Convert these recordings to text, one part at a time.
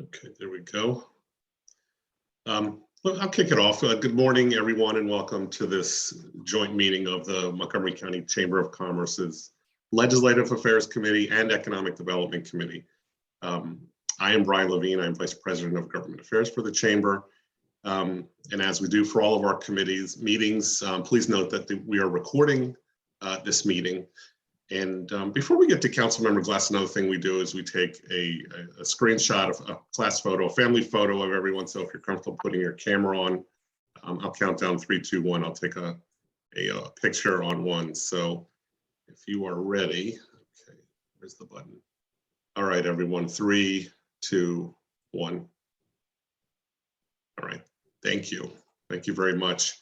Okay, there we go. I'll kick it off. Good morning, everyone, and welcome to this joint meeting of the Montgomery County Chamber of Commerce's Legislative Affairs Committee and Economic Development Committee. I am Brian Levine. I'm Vice President of Government Affairs for the Chamber. And as we do for all of our committees meetings, please note that we are recording this meeting. And before we get to Councilmember Glass, another thing we do is we take a screenshot of a class photo, a family photo of everyone. So if you're comfortable putting your camera on, I'll count down 3, 2, 1. I'll take a picture on one. So if you are ready, okay, where's the button? All right, everyone, 3, 2, 1. All right, thank you. Thank you very much.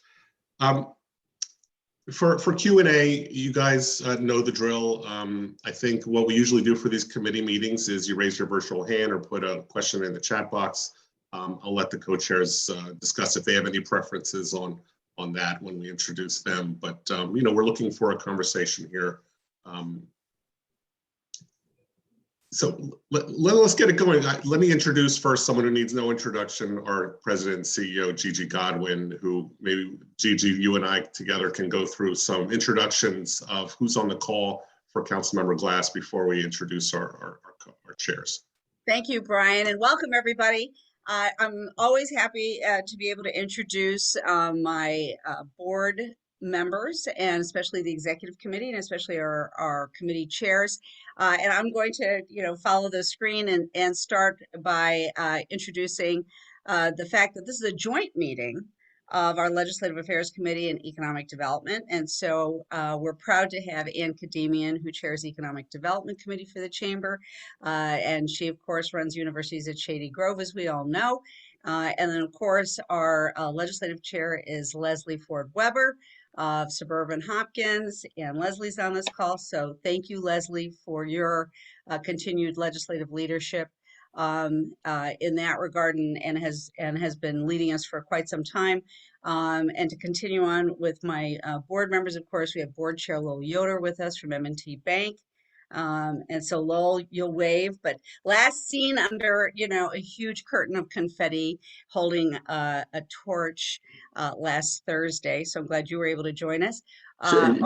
For Q&A, you guys know the drill. I think what we usually do for these committee meetings is you raise your virtual hand or put a question in the chat box. I'll let the co-chairs discuss if they have any preferences on that when we introduce them. But you know, we're looking for a conversation here. So let's get it going. Let me introduce first someone who needs no introduction, our President and CEO, Gigi Godwin, who maybe, Gigi, you and I together can go through some introductions of who's on the call for Councilmember Glass before we introduce our chairs. Thank you, Brian, and welcome everybody. I'm always happy to be able to introduce my board members, and especially the executive committee, and especially our committee chairs. And I'm going to, follow the screen and start by introducing the fact that this is a joint meeting of our Legislative Affairs Committee and Economic Development. And so we're proud to have Ann Kademian, who chairs Economic Development Committee for the Chamber. And she, of course, runs universities at Shady Grove, as we all know. And then, of course, our legislative chair is Leslie Ford Weber of Suburban Hopkins, and Leslie's on this call. So thank you, Leslie, for your continued legislative leadership in that regard, and has been leading us for quite some time. And to continue on with my board members, of course, we have Board Chair Lowell Yoder with us from M&T Bank. And so Lowell, you'll wave, but last seen under, a huge curtain of confetti holding a torch last Thursday. So I'm glad you were able to join us.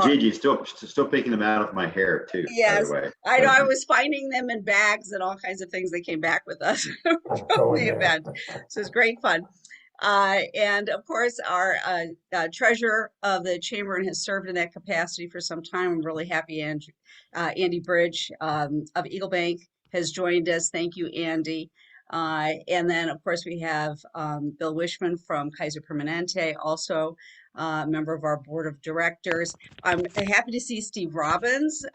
Gigi, still picking them out of my hair too. Yes, by the way. I know. I was finding them in bags and all kinds of things. They came back with us from the event. So it's great fun. And of course, our treasurer of the chamber and has served in that capacity for some time. I'm really happy Andy Bridge of Eagle Bank has joined us. Thank you, Andy. And then, of course, we have Bill Wishman from Kaiser Permanente, also a member of our board of directors. I'm happy to see Steve Robbins,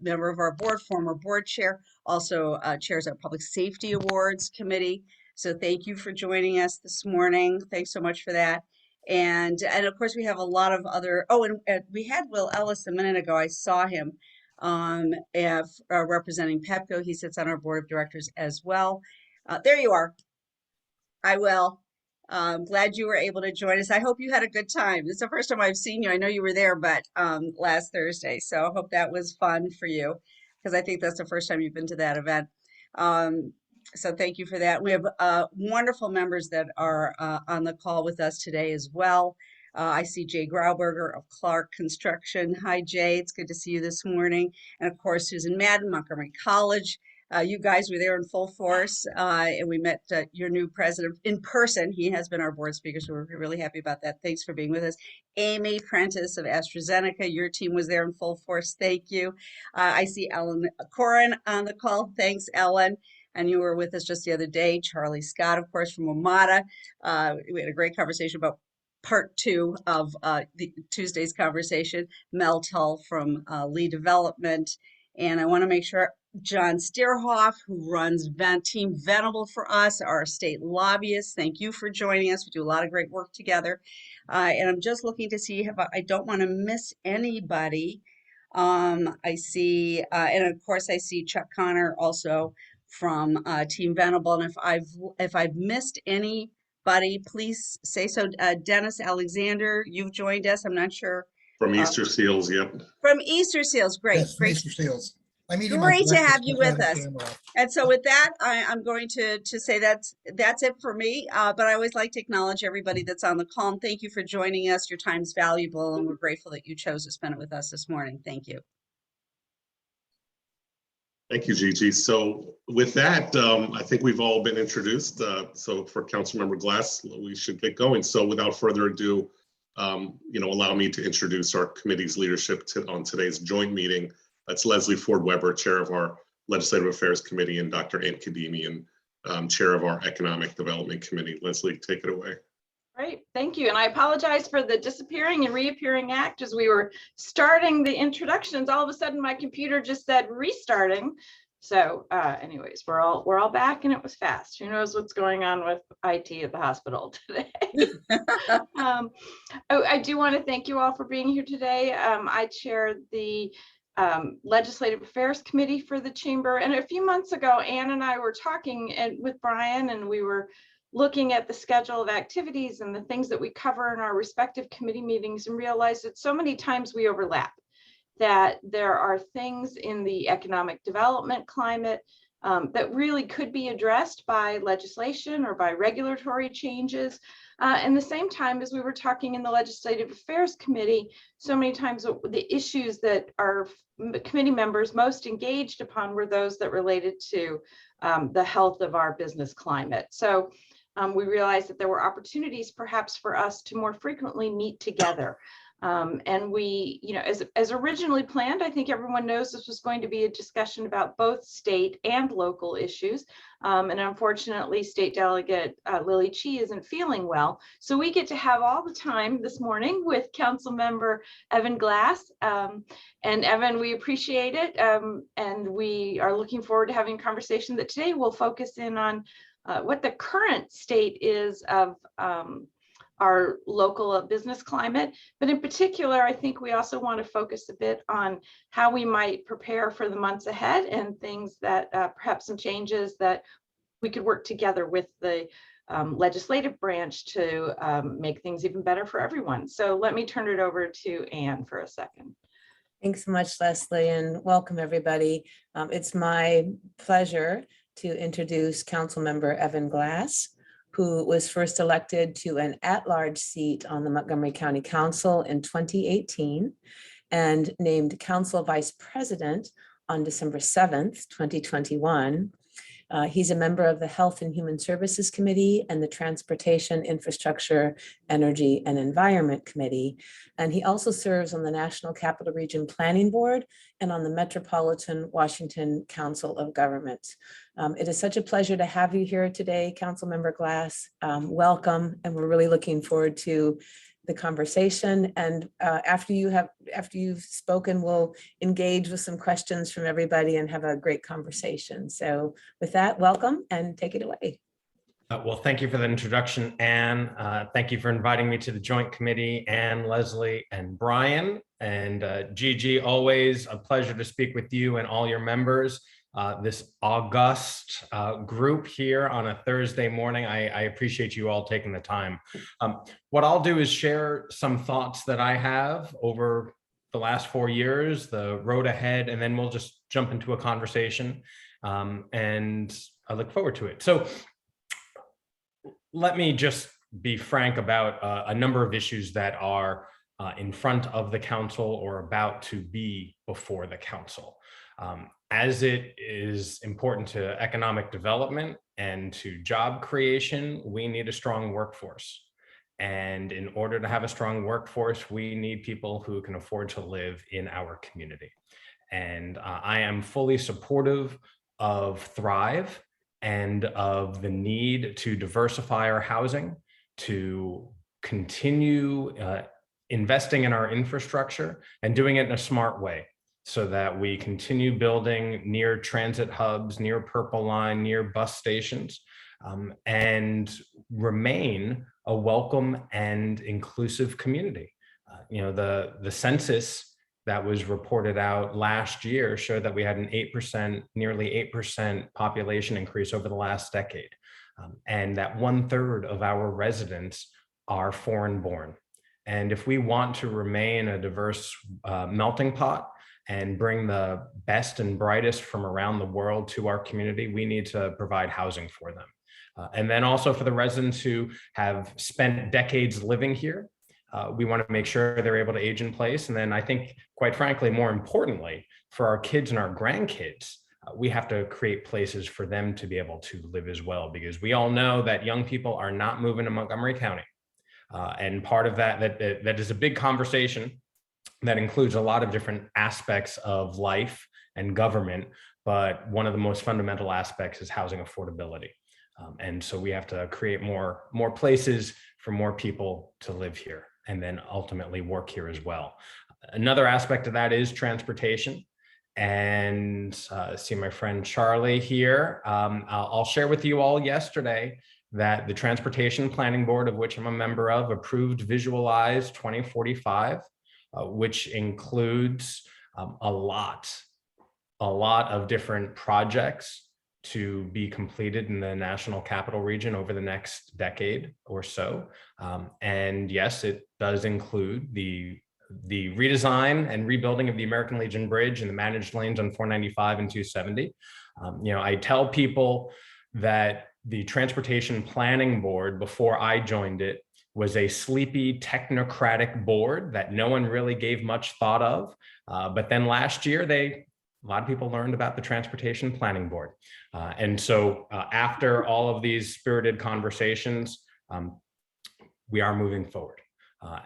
member of our board, former board chair, also chairs our Public Safety Awards Committee. So thank you for joining us this morning. Thanks so much for that. And of course, we have a lot of other, and we had Will Ellis a minute ago. I saw him representing PEPCO. He sits on our board of directors as well. There you are. I will. Glad you were able to join us. I hope you had a good time. It's the first time I've seen you. I know you were there, but last Thursday. So I hope that was fun for you, because I think that's the first time you've been to that event. So thank you for that. We have wonderful members that are on the call with us today as well. I see Jay Grauberger of Clark Construction. Hi, Jay. It's good to see you this morning. And of course, Susan Madden, Montgomery College. You guys were there in full force, and we met your new president in person. He has been our board speaker, so we're really happy about that. Thanks for being with us. Amy Prentice of AstraZeneca, your team was there in full force. Thank you. I see Ellen Corin on the call. Thanks, Ellen. And you were with us just the other day. Charlie Scott, of course, from Omada. We had a great conversation about part 2 of Tuesday's conversation. Mel Tull from Lee Development. And I want to make sure John Steerhoff, who runs Team Venable for us, our state lobbyist. Thank you for joining us. We do a lot of great work together. And I'm just looking to see if I don't want to miss anybody. I see, and of course, I see Chuck Connor also from Team Venable. And if I've missed anybody, please say so. Dennis Alexander, you've joined us. I'm not sure. From Easter Seals, yep. From Easter Seals, great. Yes, great. Easter Seals. I'm eating my Great to breakfast have you without with a us. camera. And so with that, I'm going to say that's it for me. But I always like to acknowledge everybody that's on the call. And thank you for joining us. Your time's valuable, and we're grateful that you chose to spend it with us this morning. Thank you. Thank you, Gigi. So with that, I think we've all been introduced. So for Councilmember Glass, we should get going. So without further ado, allow me to introduce our committee's leadership on today's joint meeting. That's Leslie Ford Weber, Chair of our Legislative Affairs Committee, and Dr. Ann Kadimian, Chair of our Economic Development Committee. Leslie, take it away. Great, thank you. And I apologize for the disappearing and reappearing act. As we were starting the introductions, all of a sudden my computer just said restarting. So anyways, we're all back, and it was fast. Who knows what's going on with IT at the hospital today? I do want to thank you all for being here today. I chair the Legislative Affairs Committee for the Chamber. And a few months ago, Ann and I were talking with Brian, and we were looking at the schedule of activities and the things that we cover in our respective committee meetings, and realized that so many times we overlap, that there are things in the economic development climate that really could be addressed by legislation or by regulatory changes. And the same time, as we were talking in the Legislative Affairs Committee, so many times the issues that our committee members most engaged upon were those that related to the health of our business climate. So we realized that there were opportunities perhaps for us to more frequently meet together. And we, as originally planned, I think everyone knows this was going to be a discussion about both state and local issues. And unfortunately, State Delegate Lily Chi isn't feeling well. So we get to have all the time this morning with Councilmember Evan Glass. And Evan, we appreciate it. And we are looking forward to having a conversation that today will focus in on what the current state is of our local business climate. But in particular, I think we also want to focus a bit on how we might prepare for the months ahead, and things that perhaps some changes that we could work together with the legislative branch to make things even better for everyone. So let me turn it over to Ann for a second. Thanks so much, Leslie, and welcome everybody. It's my pleasure to introduce Councilmember Evan Glass, who was first elected to an at-large seat on the Montgomery County Council in 2018 and named Council Vice President on December 7th, 2021. He's a member of the Health and Human Services Committee and the Transportation, Infrastructure, Energy, and Environment Committee. And he also serves on the National Capital Region Planning Board and on the Metropolitan Washington Council of Governments. It is such a pleasure to have you here today, Councilmember Glass. Welcome, and we're really looking forward to the conversation. And after you've spoken, we'll engage with some questions from everybody and have a great conversation. So with that, welcome and take it away. Well, thank you for the introduction, Ann. Thank you for inviting me to the Joint Committee, Ann, Leslie, and Brian. And Gigi, always a pleasure to speak with you and all your members. This august group here on a Thursday morning. I appreciate you all taking the time. What I'll do is share some thoughts that I have over the last 4 years, the road ahead, and then we'll just jump into a conversation. And I look forward to it. So let me just be frank about a number of issues that are in front of the council or about to be before the council. As it is important to economic development and to job creation, we need a strong workforce. And in order to have a strong workforce, we need people who can afford to live in our community. And I am fully supportive of Thrive and of the need to diversify our housing, to continue investing in our infrastructure and doing it in a smart way, so that we continue building near transit hubs, near Purple Line, near bus stations, and remain a welcome and inclusive community. The census that was reported out last year showed that we had an 8%, nearly 8% population increase over the last decade, and that 1/3 of our residents are foreign born. And if we want to remain a diverse melting pot, and bring the best and brightest from around the world to our community, we need to provide housing for them. And then also for the residents who have spent decades living here, we want to make sure they're able to age in place. And then I think, quite frankly, more importantly, for our kids and our grandkids, we have to create places for them to be able to live as well, because we all know that young people are not moving to Montgomery County. And part of that is a big conversation that includes a lot of different aspects of life and government, but one of the most fundamental aspects is housing affordability. And so we have to create more places for more people to live here and then ultimately work here as well. Another aspect of that is transportation. And see my friend Charlie here. I'll share with you all yesterday that the Transportation Planning Board, of which I'm a member of, approved Visualize 2045, which includes a lot of different projects to be completed in the National Capital Region over the next decade or so. And yes, it does include the redesign and rebuilding of the American Legion Bridge and the managed lanes on 495 and 270. I tell people that the Transportation Planning Board, before I joined it, was a sleepy technocratic board that no one really gave much thought of. But then last year, a lot of people learned about the Transportation Planning Board. And so after all of these spirited conversations, we are moving forward.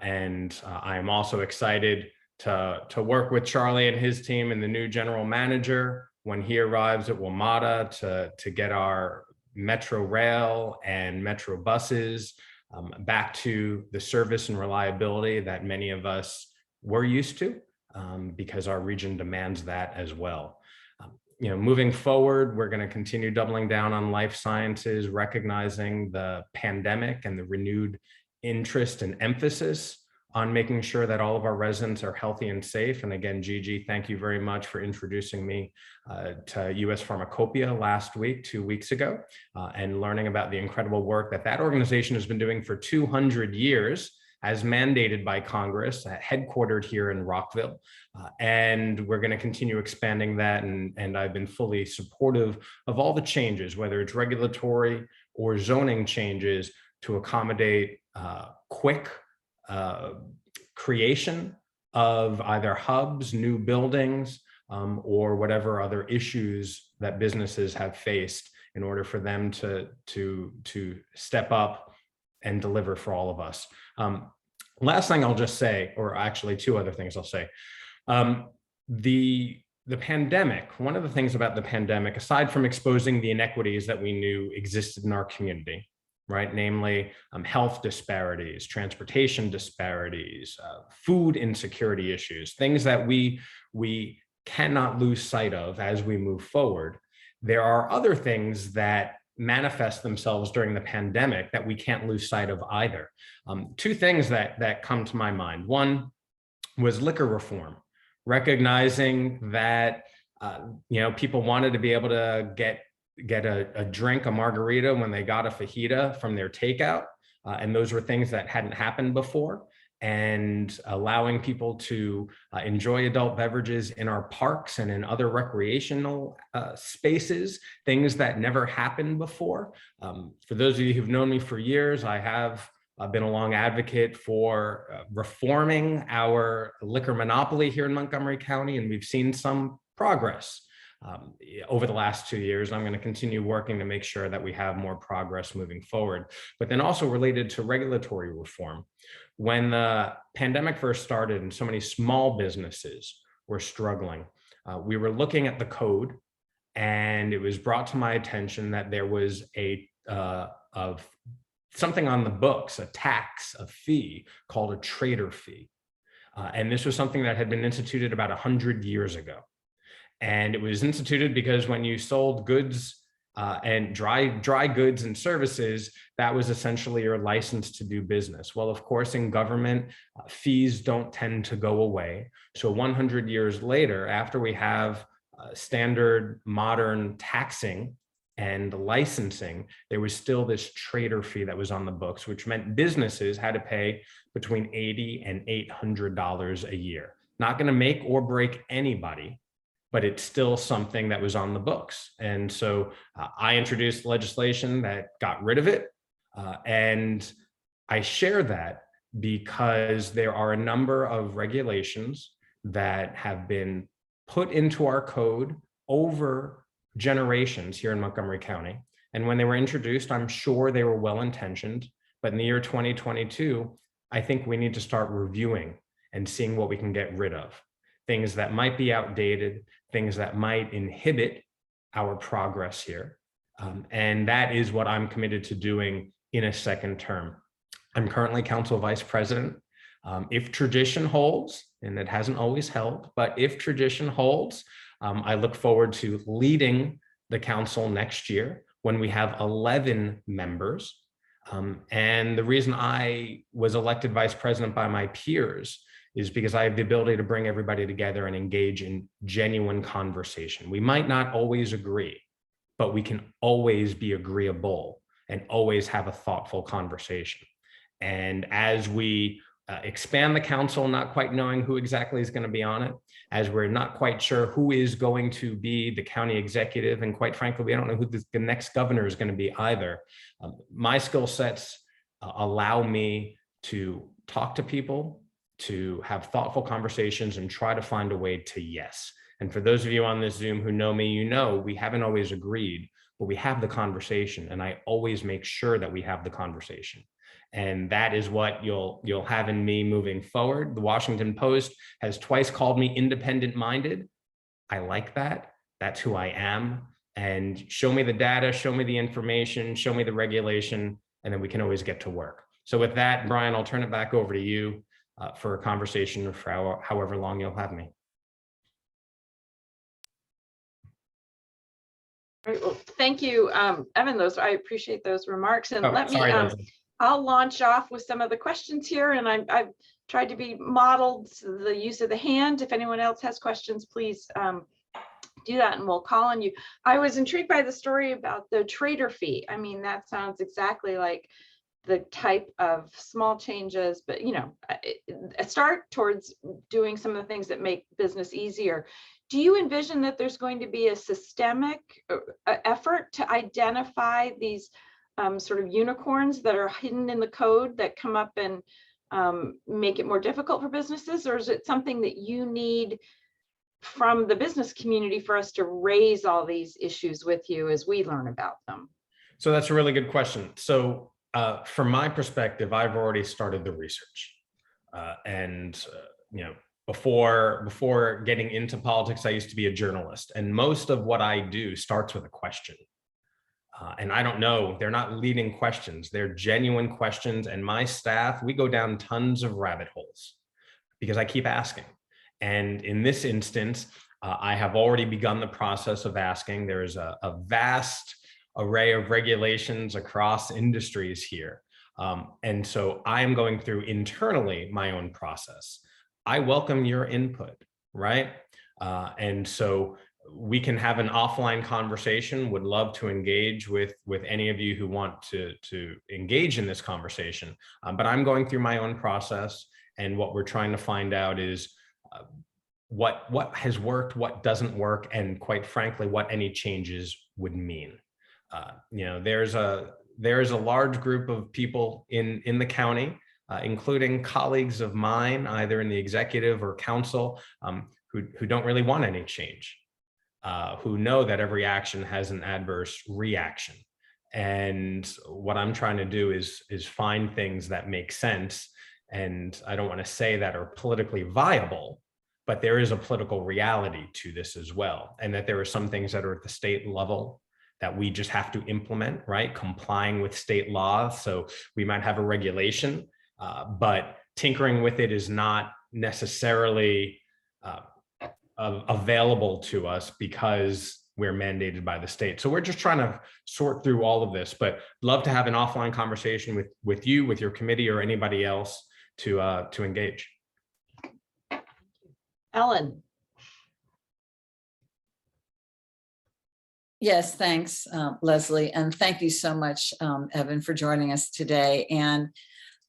And I am also excited to work with Charlie and his team and the new general manager when he arrives at WMATA to get our Metro Rail and Metro buses back to the service and reliability that many of us were used to, because our region demands that as well. Moving forward, we're going to continue doubling down on life sciences, recognizing the pandemic and the renewed interest and emphasis on making sure that all of our residents are healthy and safe. And again, Gigi, thank you very much for introducing me to US Pharmacopoeia last week, 2 weeks ago, and learning about the incredible work that organization has been doing for 200 years, as mandated by Congress, headquartered here in Rockville. And we're going to continue expanding that. And I've been fully supportive of all the changes, whether it's regulatory or zoning changes, to accommodate quick creation of either hubs, new buildings, or whatever other issues that businesses have faced in order for them to step up and deliver for all of us. Last thing I'll just say, or actually two other things I'll say. The pandemic, one of the things about the pandemic, aside from exposing the inequities that we knew existed in our community, right? Namely, health disparities, transportation disparities, food insecurity issues, things that we cannot lose sight of as we move forward. There are other things that manifest themselves during the pandemic that we can't lose sight of either. Two things that come to my mind. One was liquor reform, recognizing that people wanted to be able to get a drink, a margarita, when they got a fajita from their takeout. And those were things that hadn't happened before. And allowing people to enjoy adult beverages in our parks and in other recreational spaces, things that never happened before. For those of you who've known me for years, I have been a long advocate for reforming our liquor monopoly here in Montgomery County, and we've seen some progress over the last 2 years. I'm going to continue working to make sure that we have more progress moving forward. But then also related to regulatory reform. When the pandemic first started and so many small businesses were struggling, we were looking at the code, and it was brought to my attention that there was something on the books, a tax, a fee called a trader fee. And this was something that had been instituted about 100 years ago. And it was instituted because when you sold goods and dry goods and services, that was essentially your license to do business. Well, of course, in government, fees don't tend to go away. So 100 years later, after we have standard modern taxing and licensing, there was still this trader fee that was on the books, which meant businesses had to pay between $80 and $800 a year. not going to make or break anybody, but it's still something that was on the books. And so I introduced legislation that got rid of it. And I share that because there are a number of regulations that have been put into our code over generations here in Montgomery County. And when they were introduced, I'm sure they were well-intentioned, but in the year 2022, I think we need to start reviewing and seeing what we can get rid of. Things that might be outdated, things that might inhibit our progress here. And that is what I'm committed to doing in a second term. I'm currently council vice president. If tradition holds, and it hasn't always held, but if tradition holds, I look forward to leading the council next year when we have 11 members. And the reason I was elected vice president by my peers is because I have the ability to bring everybody together and engage in genuine conversation. We might not always agree, but we can always be agreeable and always have a thoughtful conversation. And as we expand the council, not quite knowing who exactly is going to be on it, as we're not quite sure who is going to be the county executive, and quite frankly, we don't know who the next governor is going to be either. My skill sets allow me to talk to people, to have thoughtful conversations, and try to find a way to yes. And for those of you on this Zoom who know me, you know we haven't always agreed, but we have the conversation, and I always make sure that we have the conversation. And that is what you'll have in me moving forward. The Washington Post has twice called me independent-minded. I like that. That's who I am. And show me the data, show me the information, show me the regulation, and then we can always get to work. So with that, Brian, I'll turn it back over to you for a conversation for however long you'll have me. All right, well, thank you, Evan. I appreciate those remarks. And Leslie. I'll launch off with some of the questions here, and I've tried to be modeled the use of the hand. If anyone else has questions, please do that and we'll call on you. I was intrigued by the story about the trader fee. I mean, that sounds exactly like the type of small changes, but a start towards doing some of the things that make business easier. Do you envision that there's going to be a systemic effort to identify these sort of unicorns that are hidden in the code that come up and make it more difficult for businesses? Or is it something that you need from the business community for us to raise all these issues with you as we learn about them? So that's a really good question. So from my perspective, I've already started the research. Before getting into politics, I used to be a journalist, and most of what I do starts with a question. And I don't know, they're not leading questions, they're genuine questions. And my staff, we go down tons of rabbit holes because I keep asking. And in this instance, I have already begun the process of asking. There is a vast array of regulations across industries here. And so I am going through internally my own process. I welcome your input, right? And so we can have an offline conversation. Would love to engage with any of you who want to engage in this conversation. But I'm going through my own process, and what we're trying to find out is what has worked, what doesn't work, and quite frankly, what any changes would mean. There's a large group of people in the county, including colleagues of mine, either in the executive or council, who don't really want any change. Who know that every action has an adverse reaction. And what I'm trying to do is find things that make sense. And I don't want to say that are politically viable, but there is a political reality to this as well. And that there are some things that are at the state level that we just have to implement, right? Complying with state law. So we might have a regulation, but tinkering with it is not necessarily available to us because we're mandated by the state. So we're just trying to sort through all of this, but love to have an offline conversation with you, with your committee, or anybody else to engage. Ellen. Yes, thanks, Leslie. And thank you so much, Evan, for joining us today. And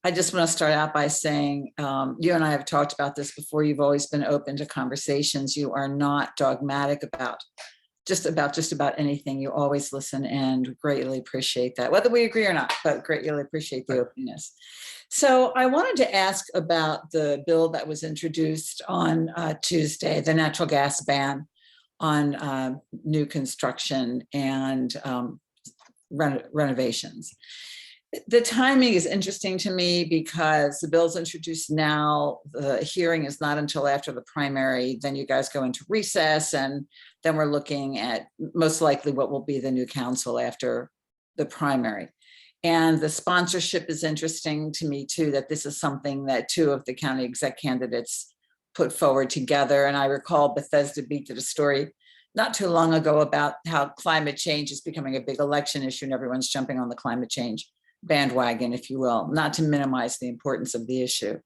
I just want to start out by saying, you and I have talked about this before. You've always been open to conversations. You are not dogmatic about just about anything. You always listen, and greatly appreciate that, whether we agree or not, but greatly appreciate the openness. So I wanted to ask about the bill that was introduced on Tuesday, the natural gas ban on new construction and renovations. The timing is interesting to me because the bill's introduced now. The hearing is not until after the primary. Then you guys go into recess, and then we're looking at most likely what will be the new council after the primary. And the sponsorship is interesting to me too, that this is something that two of the county exec candidates put forward together. And I recall Bethesda Beat did a story not too long ago about how climate change is becoming a big election issue and everyone's jumping on the climate change bandwagon, if you will, not to minimize the importance of the issue.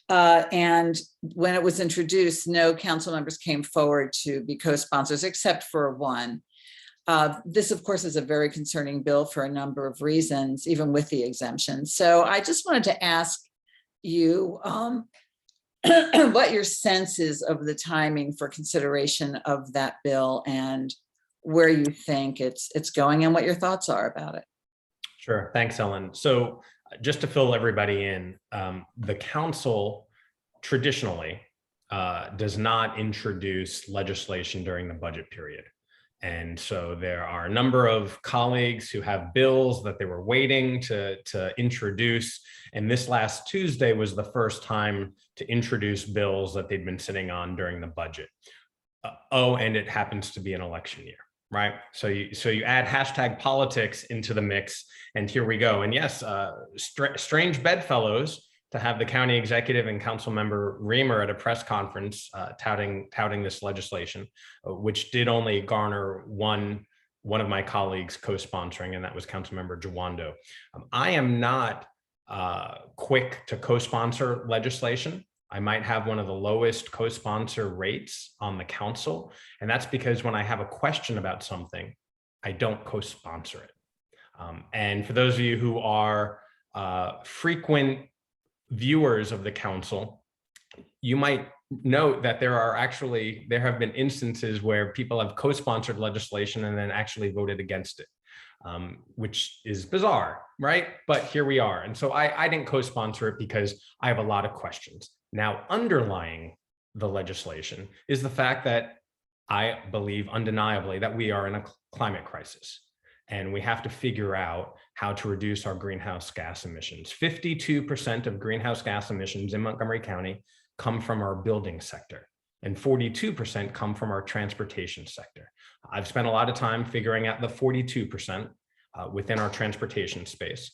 And when it was introduced, no council members came forward to be co-sponsors except for one. This, of course, is a very concerning bill for a number of reasons, even with the exemption. So I just wanted to ask you what your sense is of the timing for consideration of that bill and where you think it's going and what your thoughts are about it. Sure. Thanks, Ellen. So just to fill everybody in, the council traditionally does not introduce legislation during the budget period. And so there are a number of colleagues who have bills that they were waiting to introduce. And this last Tuesday was the first time to introduce bills that they'd been sitting on during the budget. And it happens to be an election year. Right. So you add hashtag politics into the mix, and here we go. And yes, strange bedfellows to have the county executive and council member Reamer at a press conference touting this legislation, which did only garner one of my colleagues co-sponsoring, and that was Councilmember Jawando. I am not quick to co-sponsor legislation. I might have one of the lowest co-sponsor rates on the council. And that's because when I have a question about something, I don't co-sponsor it. And for those of you who are frequent viewers of the council, you might note that there have been instances where people have co-sponsored legislation and then actually voted against it, which is bizarre, right? But here we are. And so I didn't co-sponsor it because I have a lot of questions. Now, underlying the legislation is the fact that I believe undeniably that we are in a climate crisis, and we have to figure out how to reduce our greenhouse gas emissions. 52% of greenhouse gas emissions in Montgomery County come from our building sector, and 42% come from our transportation sector. I've spent a lot of time figuring out the 42% within our transportation space,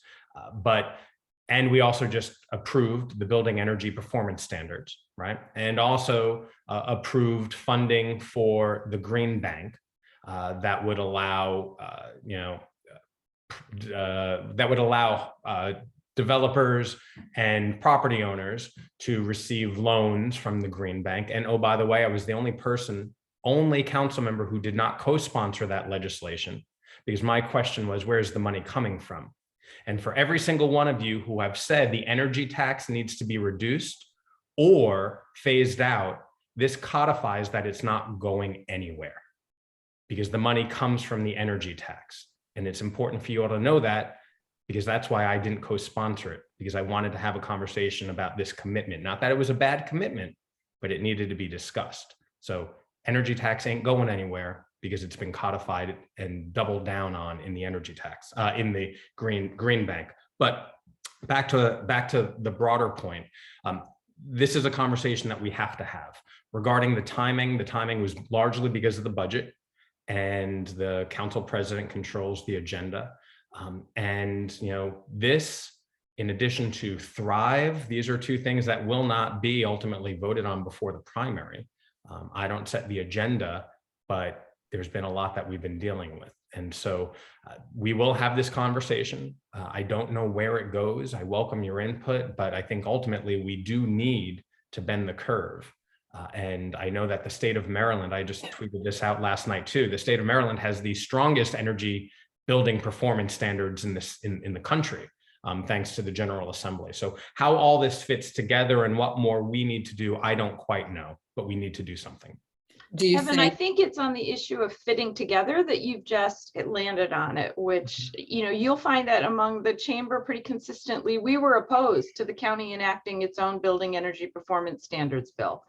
and we also just approved the building energy performance standards, right? And also approved funding for the Green Bank that would allow, developers and property owners to receive loans from the Green Bank. And oh, by the way, I was the only council member who did not co-sponsor that legislation, because my question was, where's the money coming from? And for every single one of you who have said the energy tax needs to be reduced or phased out, this codifies that it's not going anywhere because the money comes from the energy tax. And it's important for you all to know that, because that's why I didn't co-sponsor it, because I wanted to have a conversation about this commitment. Not that it was a bad commitment, but it needed to be discussed. So energy tax ain't going anywhere, because it's been codified and doubled down on in the energy tax, in the Green Bank. But back to the broader point, this is a conversation that we have to have. Regarding the timing was largely because of the budget, and the council president controls the agenda. This, in addition to Thrive, these are two things that will not be ultimately voted on before the primary. I don't set the agenda, but there's been a lot that we've been dealing with. And so we will have this conversation. I don't know where it goes. I welcome your input, but I think ultimately we do need to bend the curve. And I know that the state of Maryland, I just tweeted this out last night too, the state of Maryland has the strongest energy building performance standards in the country. thanks to the General Assembly. So how all this fits together and what more we need to do, I don't quite know, but we need to do something. Do you Kevin, I think, think it's on the issue of fitting together that you've just landed on it, which, you'll find that among the chamber pretty consistently. We were opposed to the county enacting its own building energy performance standards bill.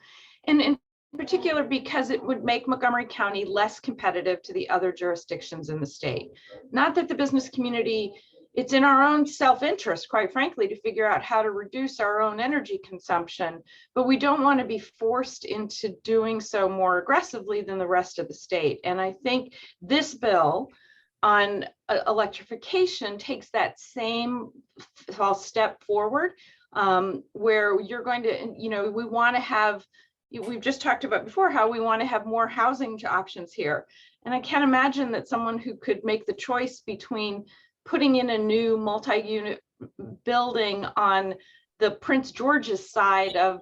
And in particular, because it would make Montgomery County less competitive to the other jurisdictions in the state. Not that the business community, it's in our own self-interest, quite frankly, to figure out how to reduce our own energy consumption, but we don't want to be forced into doing so more aggressively than the rest of the state. And I think this bill on electrification takes that same step forward, where you're going to, we want to have, we've just talked about before how we want to have more housing options here. And I can't imagine that someone who could make the choice between putting in a new multi-unit building on the Prince George's side of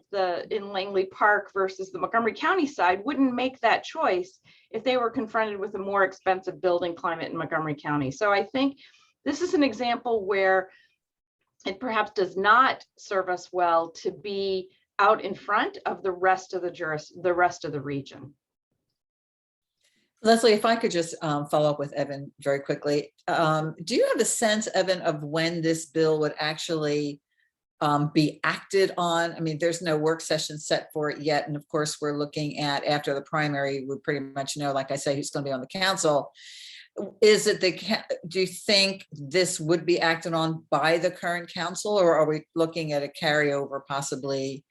in Langley Park versus the Montgomery County side wouldn't make that choice if they were confronted with a more expensive building climate in Montgomery County. So I think this is an example where it perhaps does not serve us well to be out in front of the rest of the region. Leslie, if I could just follow up with Evan very quickly. Do you have a sense, Evan, of when this bill would actually be acted on? I mean, there's no work session set for it yet. And of course, we're looking at after the primary, we pretty much know, like I say, who's going to be on the council. Do you think this would be acted on by the current council, or are we looking at a carryover possibly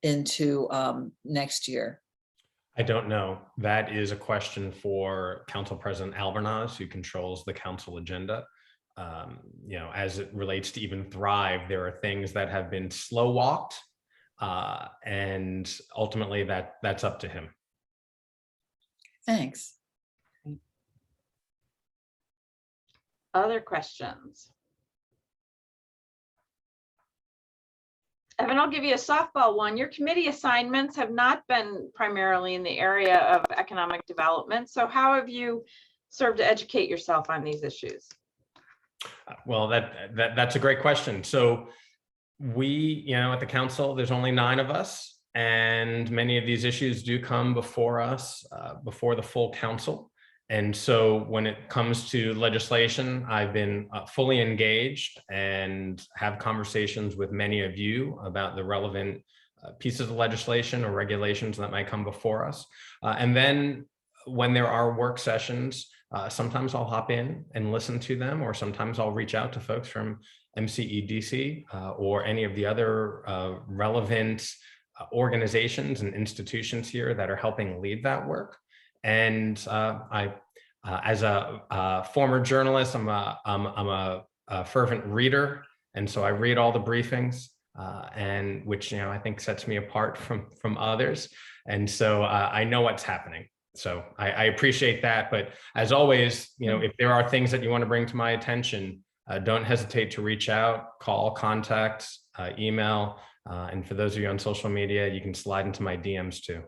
into next year? I don't know. That is a question for Council President Albornoz, who controls the council agenda. As it relates to even Thrive, there are things that have been slow walked, and ultimately that's up to him. Thanks. Other questions? Evan, I'll give you a softball one. Your committee assignments have not been primarily in the area of economic development. So how have you served to educate yourself on these issues? Well, that's a great question. So we, at the council, there's only 9 of us, and many of these issues do come before us, before the full council. And so when it comes to legislation, I've been fully engaged and have conversations with many of you about the relevant pieces of legislation or regulations that might come before us. And then when there are work sessions, sometimes I'll hop in and listen to them, or sometimes I'll reach out to folks from MCEDC or any of the other relevant organizations and institutions here that are helping lead that work. And as a former journalist, I'm a fervent reader, and so I read all the briefings, and which I think sets me apart from others. And so I know what's happening. So I appreciate that. But as always, if there are things that you want to bring to my attention, don't hesitate to reach out, call, contact, email, and for those of you on social media, you can slide into my DMs too.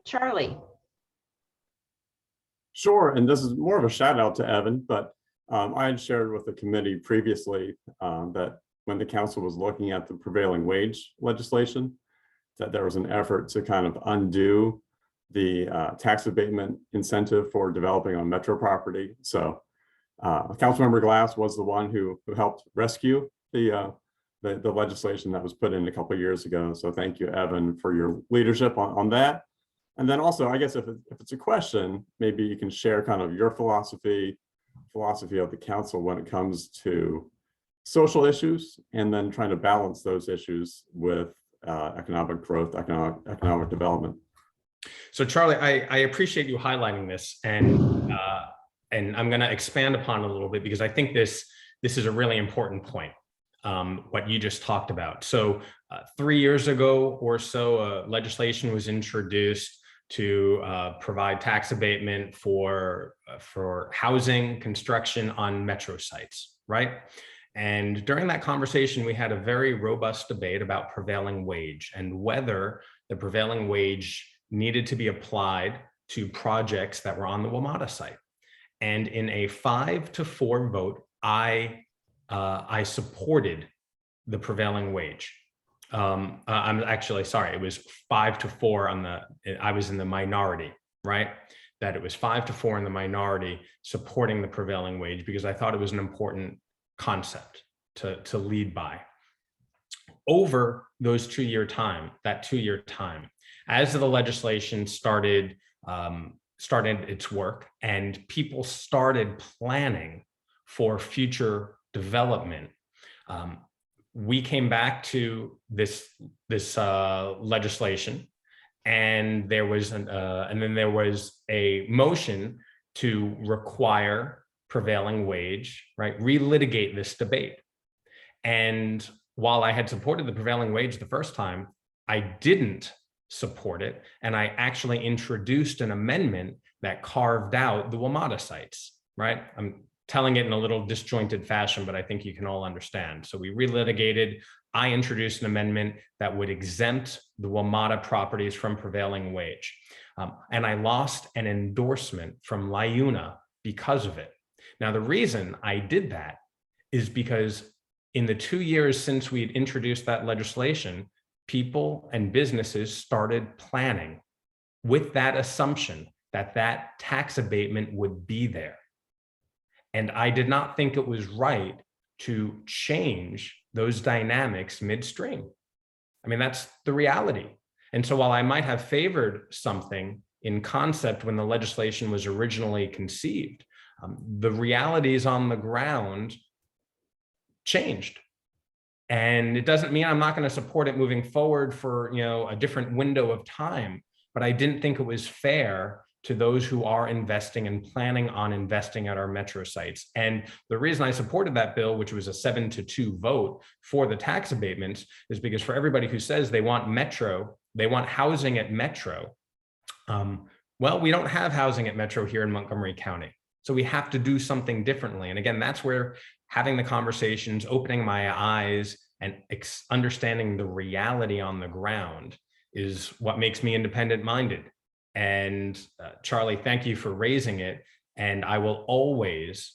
Charlie. Sure, and this is more of a shout out to Evan, but I had shared with the committee previously that when the council was looking at the prevailing wage legislation, that there was an effort to kind of undo the tax abatement incentive for developing on metro property. So Councilmember Glass was the one who helped rescue the legislation that was put in a couple of years ago. So thank you, Evan, for your leadership on that. And then also, I guess if it's a question, maybe you can share kind of your philosophy of the council when it comes to social issues, and then trying to balance those issues with economic growth, economic development. So Charlie, I appreciate you highlighting this, and I'm going to expand upon it a little bit, because I think this is a really important point, what you just talked about. So 3 years ago or so, legislation was introduced to provide tax abatement for housing construction on metro sites, right? And during that conversation, we had a very robust debate about prevailing wage and whether the prevailing wage needed to be applied to projects that were on the WMATA site. And in a 5-4 vote I supported the prevailing wage. I'm actually sorry, it was 5-4 on I was in the minority, right? That it was 5-4 in the minority supporting the prevailing wage because I thought it was an important concept to lead by. Over those 2-year time, as the legislation started its work and people started planning for future development, we came back to this legislation, and there was a motion to require prevailing wage, right? Relitigate this debate. And while I had supported the prevailing wage the first time, I didn't support it. And I actually introduced an amendment that carved out the WMATA sites, right? I'm telling it in a little disjointed fashion, but I think you can all understand. So we relitigated. I introduced an amendment that would exempt the WMATA properties from prevailing wage. And I lost an endorsement from LIUNA because of it. Now, the reason I did that is because in the 2 years since we'd introduced that legislation, people and businesses started planning with that assumption that that tax abatement would be there. And I did not think it was right to change those dynamics midstream. I mean, that's the reality. And so while I might have favored something in concept when the legislation was originally conceived, the realities on the ground changed. And it doesn't mean I'm not going to support it moving forward for, a different window of time, but I didn't think it was fair to those who are investing and planning on investing at our metro sites. And the reason I supported that bill, which was a 7-2 vote for the tax abatements, is because for everybody who says they want metro, they want housing at metro. Well, we don't have housing at metro here in Montgomery County. So we have to do something differently. And again, that's where having the conversations, opening my eyes and understanding the reality on the ground is what makes me independent minded. And Charlie, thank you for raising it. And I will always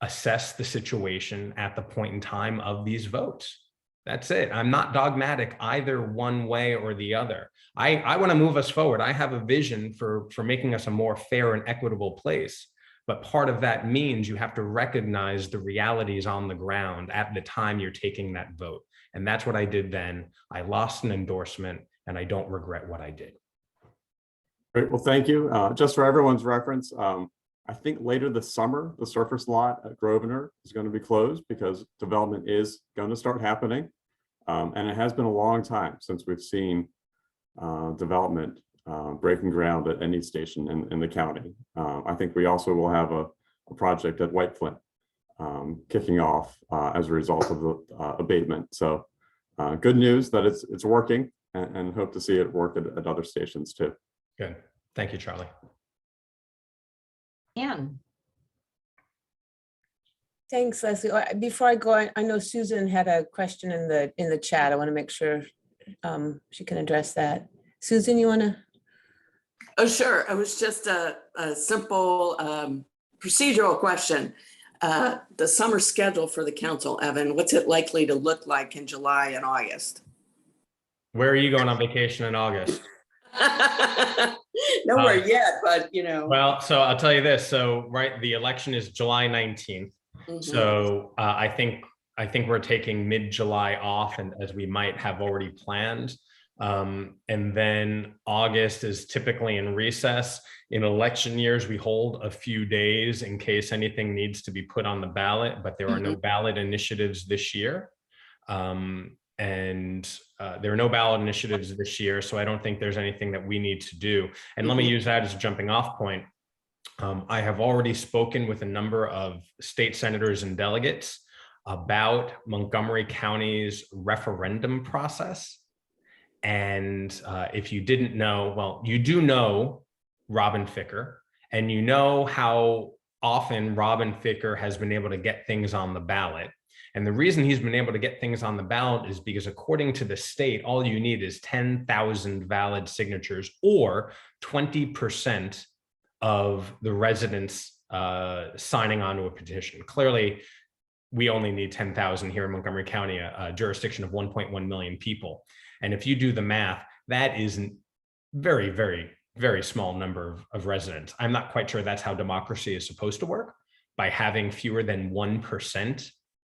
assess the situation at the point in time of these votes. That's it. I'm not dogmatic either one way or the other. I want to move us forward. I have a vision for making us a more fair and equitable place. But part of that means you have to recognize the realities on the ground at the time you're taking that vote. And that's what I did then. I lost an endorsement and I don't regret what I did. Great, well, thank you. Just for everyone's reference, I think later this summer, the surface lot at Grosvenor is going to be closed because development is going to start happening. And it has been a long time since we've seen development breaking ground at any station in the county. I think we also will have a project at White Flint kicking off as a result of the abatement. So good news that it's working, and hope to see it work at other stations too. Good. Thank you, Charlie. Ann. Thanks, Leslie. Before I go, I know Susan had a question in the chat. I want to make sure she can address that. Susan, you want to? Oh, sure. It was just a simple procedural question. The summer schedule for the council, Evan, what's it likely to look like in July and August? Where are you going on vacation in August? Nowhere yet, but Well, so I'll tell you this. So, right, the election is July 19th. Mm-hmm. So I think we're taking mid-July off, and as we might have already planned. And then August is typically in recess. In election years, we hold a few days in case anything needs to be put on the ballot, but there are no ballot initiatives this year. There are no ballot initiatives this year, so I don't think there's anything that we need to do. And let me use that as a jumping off point. I have already spoken with a number of state senators and delegates about Montgomery County's referendum process. And if you didn't know, well, you do know Robin Ficker, and you know how often Robin Ficker has been able to get things on the ballot. And the reason he's been able to get things on the ballot is because according to the state, all you need is 10,000 valid signatures or 20% of the residents signing on to a petition. Clearly, we only need 10,000 here in Montgomery County, a jurisdiction of 1.1 million people. And if you do the math, that is a very, very, very small number of residents. I'm not quite sure that's how democracy is supposed to work, by having fewer than 1%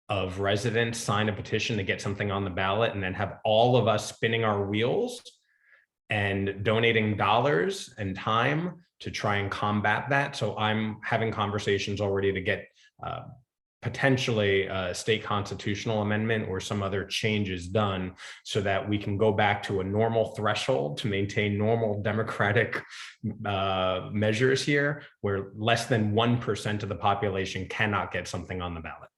of residents sign a petition to get something on the ballot, and then have all of us spinning our wheels and donating dollars and time to try and combat that. So I'm having conversations already to get potentially a state constitutional amendment or some other changes done so that we can go back to a normal threshold to maintain normal democratic measures here, where less than 1% of the population cannot get something on the ballot.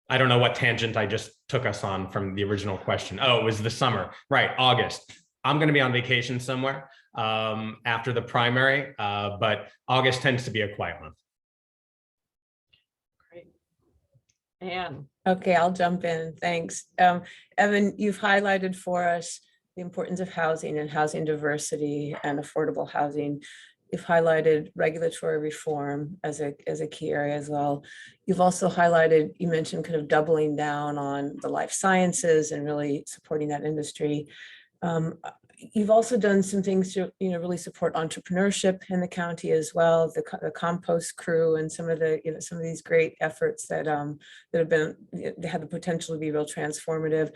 I don't know what tangent I just took us on from the original question. Oh, it was the summer, right? August. I'm going to be on vacation somewhere after the primary, but August tends to be a quiet month. Great. Anne. Okay, I'll jump in. Thanks. Evan, you've highlighted for us the importance of housing and housing diversity and affordable housing. You've highlighted regulatory reform as a key area as well. You've also highlighted, you mentioned kind of doubling down on the life sciences and really supporting that industry. You've also done some things to, really support entrepreneurship in the county as well, the compost crew and some of the, some of these great efforts that have been, they have the potential to be real transformative.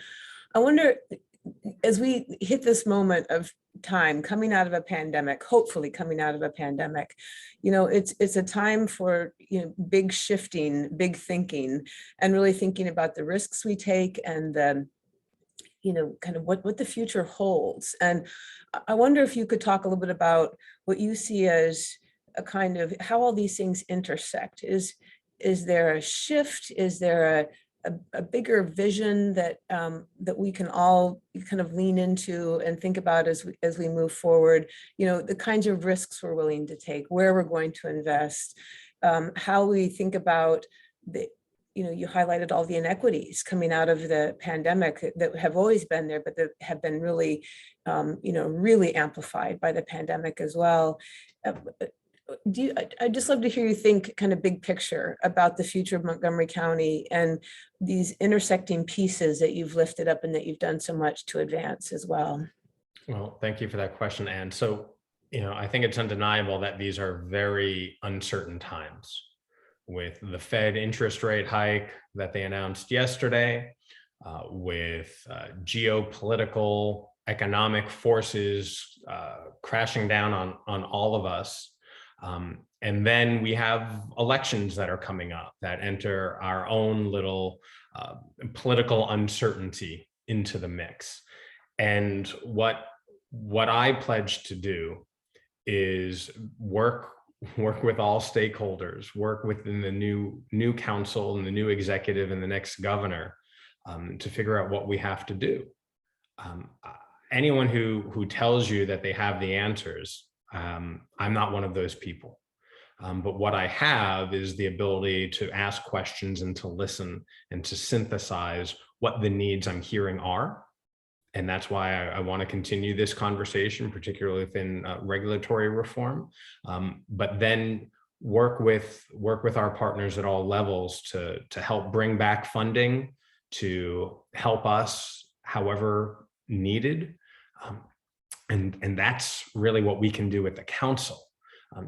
I wonder, as we hit this moment of time coming out of a pandemic, hopefully coming out of a pandemic, it's a time for big shifting, big thinking, and really thinking about the risks we take and kind of what the future holds. And I wonder if you could talk a little bit about what you see as a kind of how all these things intersect. Is there a shift? Is there a bigger vision that that we can all kind of lean into and think about as we move forward? The kinds of risks we're willing to take, where we're going to invest, how we think about the, you highlighted all the inequities coming out of the pandemic that have always been there, but that have been really, really amplified by the pandemic as well. I'd just love to hear you think kind of big picture about the future of Montgomery County and these intersecting pieces that you've lifted up and that you've done so much to advance as well. Well, thank you for that question, Anne. So, I think it's undeniable that these are very uncertain times with the Fed interest rate hike that they announced yesterday, with geopolitical economic forces crashing down on all of us. And then we have elections that are coming up that enter our own little political uncertainty into the mix. And what I pledge to do is work with all stakeholders, work within the new council and the new executive and the next governor to figure out what we have to do. Anyone who tells you that they have the answers, I'm not one of those people. But what I have is the ability to ask questions and to listen and to synthesize what the needs I'm hearing are. And that's why I want to continue this conversation, particularly within regulatory reform, but then work with our partners at all levels to help bring back funding, to help us however needed. And that's really what we can do with the council.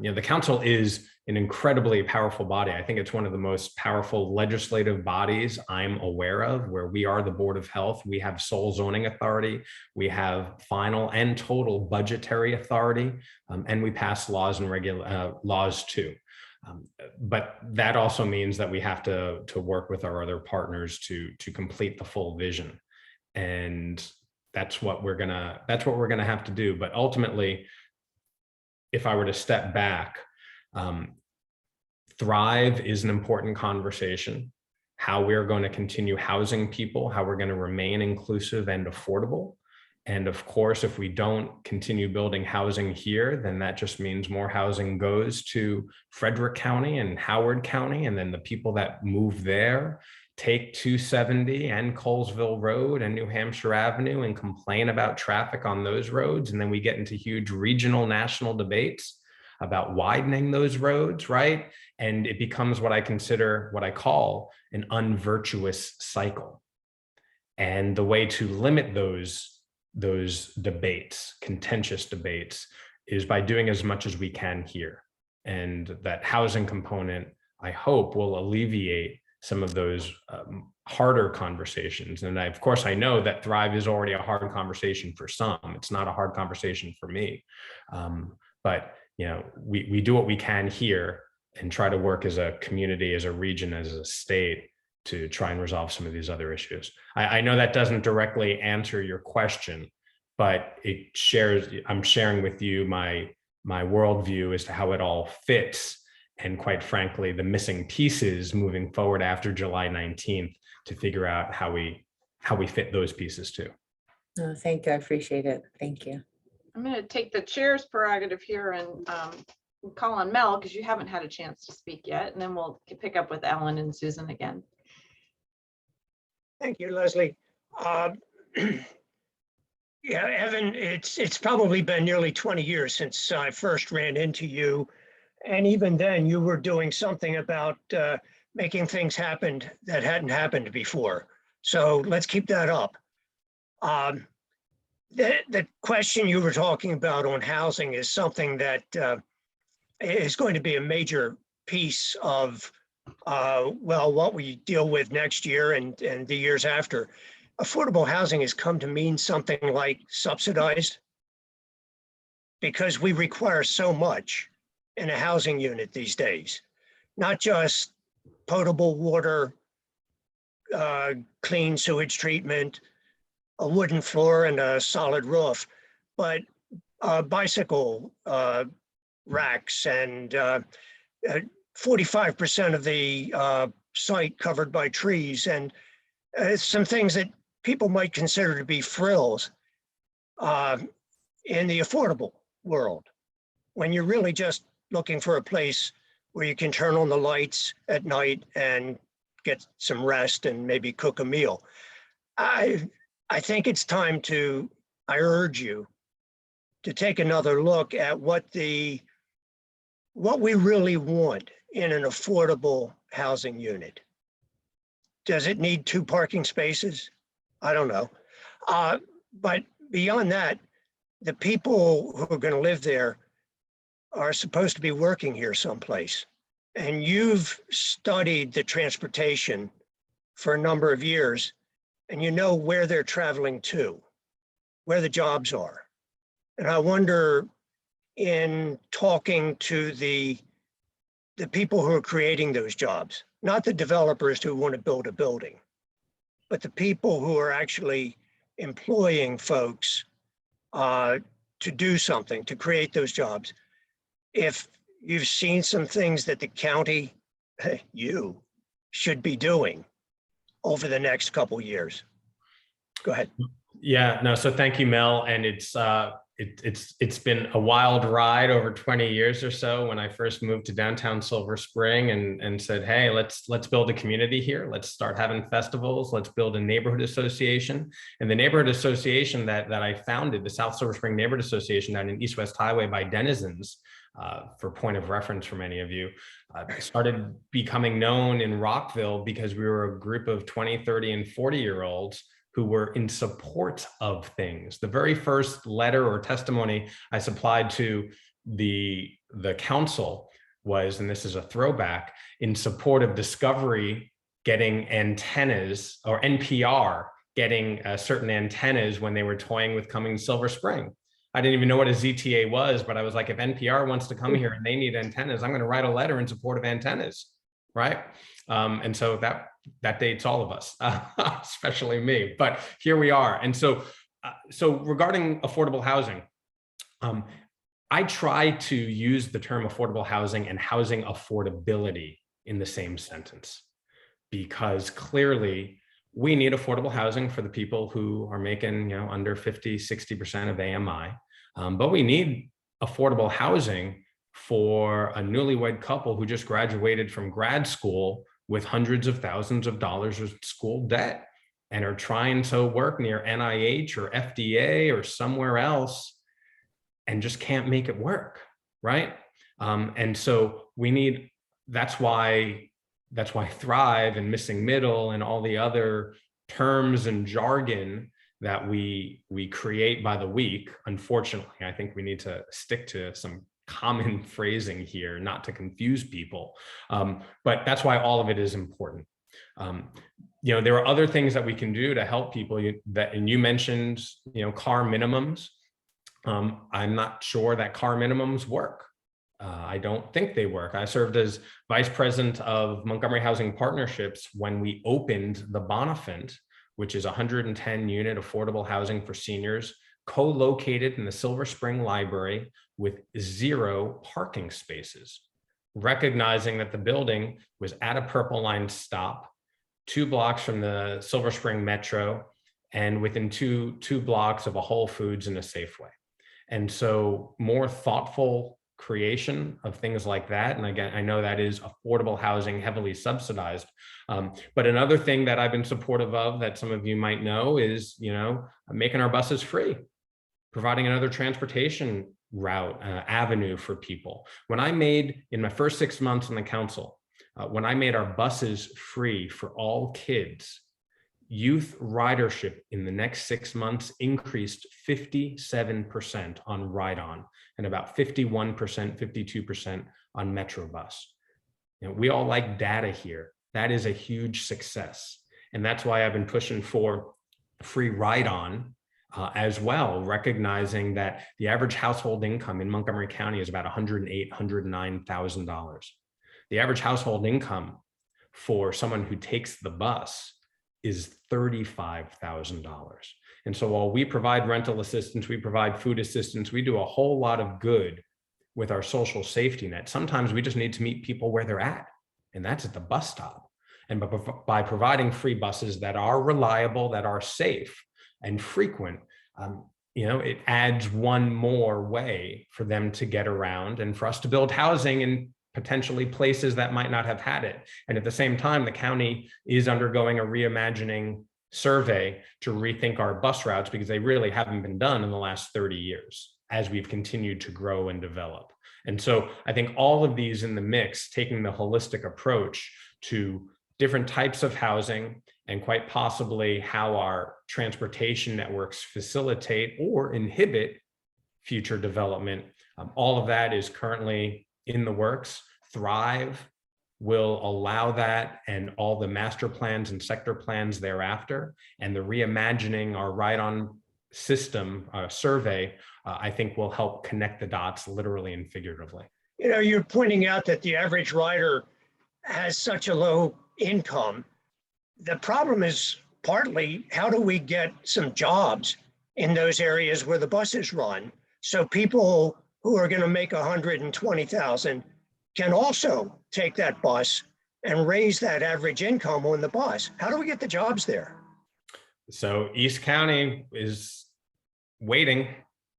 The council is an incredibly powerful body. I think it's one of the most powerful legislative bodies I'm aware of, where we are the Board of Health. We have sole zoning authority. We have final and total budgetary authority, and we pass laws and laws too. But that also means that we have to work with our other partners to complete the full vision. And that's what we're gonna have to do. But ultimately, if I were to step back, Thrive is an important conversation. How we're going to continue housing people, how we're going to remain inclusive and affordable. And of course, if we don't continue building housing here, then that just means more housing goes to Frederick County and Howard County. And then the people that move there take 270 and Colesville Road and New Hampshire Avenue and complain about traffic on those roads. And then we get into huge regional, national debates. about widening those roads, right? And it becomes what I call an unvirtuous cycle. And the way to limit those debates, contentious debates, is by doing as much as we can here. And that housing component, I hope, will alleviate some of those harder conversations. And of course, I know that Thrive is already a hard conversation for some. It's not a hard conversation for me. But we do what we can here and try to work as a community, as a region, as a state to try and resolve some of these other issues. I know that doesn't directly answer your question, but I'm sharing with you my worldview as to how it all fits. And quite frankly, the missing pieces moving forward after July 19th to figure out how we fit those pieces too. Oh, thank you. I appreciate it. Thank you. I'm going to take the chair's prerogative here and call on Mel because you haven't had a chance to speak yet. And then we'll pick up with Ellen and Susan again. Thank you, Leslie. Yeah, Evan, it's probably been nearly 20 years since I first ran into you. And even then you were doing something about making things happen that hadn't happened before. So let's keep that up. The question you were talking about on housing is something that is going to be a major piece of, what we deal with next year and the years after. Affordable housing has come to mean something like subsidized because we require so much in a housing unit these days, not just potable water, clean sewage treatment, a wooden floor and a solid roof, but bicycle racks and 45% of the site covered by trees and some things that people might consider to be frills in the affordable world, when you're really just looking for a place where you can turn on the lights at night and get some rest and maybe cook a meal. I think it's time I urge you to take another look at what we really want in an affordable housing unit. Does it need 2 parking spaces? I don't know. But beyond that, the people who are going to live there are supposed to be working here someplace. And you've studied the transportation for a number of years, and you know where they're traveling to, where the jobs are. And I wonder, in talking to the people who are creating those jobs, not the developers who want to build a building, but the people who are actually employing folks to do something, to create those jobs. If you've seen some things that the county, you should be doing over the next couple of years. Go ahead. Yeah, no, so thank you, Mel. And it's been a wild ride over 20 years or so. When I first moved to downtown Silver Spring and said, hey, let's build a community here. Let's start having festivals. Let's build a neighborhood association. And the neighborhood association that I founded, the South Silver Spring Neighborhood Association down in East West Highway by Denizens, for point of reference for many of you, started becoming known in Rockville because we were a group of 20, 30, and 40-year-olds who were in support of things. The very first letter or testimony I supplied to the council was, and this is a throwback, in support of Discovery getting antennas, or NPR getting certain antennas when they were toying with coming to Silver Spring. I didn't even know what a ZTA was, but I was like, if NPR wants to come here and they need antennas, I'm gonna write a letter in support of antennas, right? And so that dates all of us, especially me, but here we are. And so regarding affordable housing, I try to use the term affordable housing and housing affordability in the same sentence, because clearly we need affordable housing for the people who are making, under 50, 60% of AMI, but we need affordable housing for a newlywed couple who just graduated from grad school with hundreds of thousands of dollars of school debt and are trying to work near NIH or FDA or somewhere else and just can't make it work, right? And so that's why Thrive and missing middle and all the other terms and jargon that we create by the week. Unfortunately, I think we need to stick to some common phrasing here, not to confuse people. But that's why all of it is important. There are other things that we can do to help people and you mentioned, car minimums. I'm not sure that car minimums work. I don't think they work. I served as vice president of Montgomery Housing Partnerships when we opened the Bonifant, which is 110 unit affordable housing for seniors, co-located in the Silver Spring Library with 0 parking spaces, recognizing that the building was at a Purple Line stop, 2 blocks from the Silver Spring Metro, and within two blocks of a Whole Foods and a Safeway. And so more thoughtful creation of things like that. And again, I know that is affordable housing, heavily subsidized. But another thing that I've been supportive of that some of you might know is, making our buses free, providing another transportation route, avenue for people. When I made, in my first 6 months on the council, when I made our buses free for all kids, youth ridership in the next 6 months increased 57% on Ride-On and about 51%, 52% on Metro Bus. We all like data here. That is a huge success. And that's why I've been pushing for free Ride-On as well, recognizing that the average household income in Montgomery County is about $108,000, $109,000. The average household income for someone who takes the bus is $35,000. And so while we provide rental assistance, we provide food assistance, we do a whole lot of good with our social safety net. Sometimes we just need to meet people where they're at, and that's at the bus stop. And by providing free buses that are reliable, that are safe and frequent, it adds one more way for them to get around and for us to build housing in potentially places that might not have had it. And at the same time, the county is undergoing a reimagining survey to rethink our bus routes because they really haven't been done in the last 30 years as we've continued to grow and develop. And so I think all of these in the mix, taking the holistic approach to different types of housing and quite possibly how our transportation networks facilitate or inhibit future development. All of that is currently in the works. Thrive will allow that and all the master plans and sector plans thereafter, and the reimagining our Ride-On system survey, I think will help connect the dots literally and figuratively. You're pointing out that the average rider has such a low income. The problem is partly, how do we get some jobs in those areas where the buses run? So people who are going to make $120,000 can also take that bus and raise that average income on the bus. How do we get the jobs there? So East County is waiting,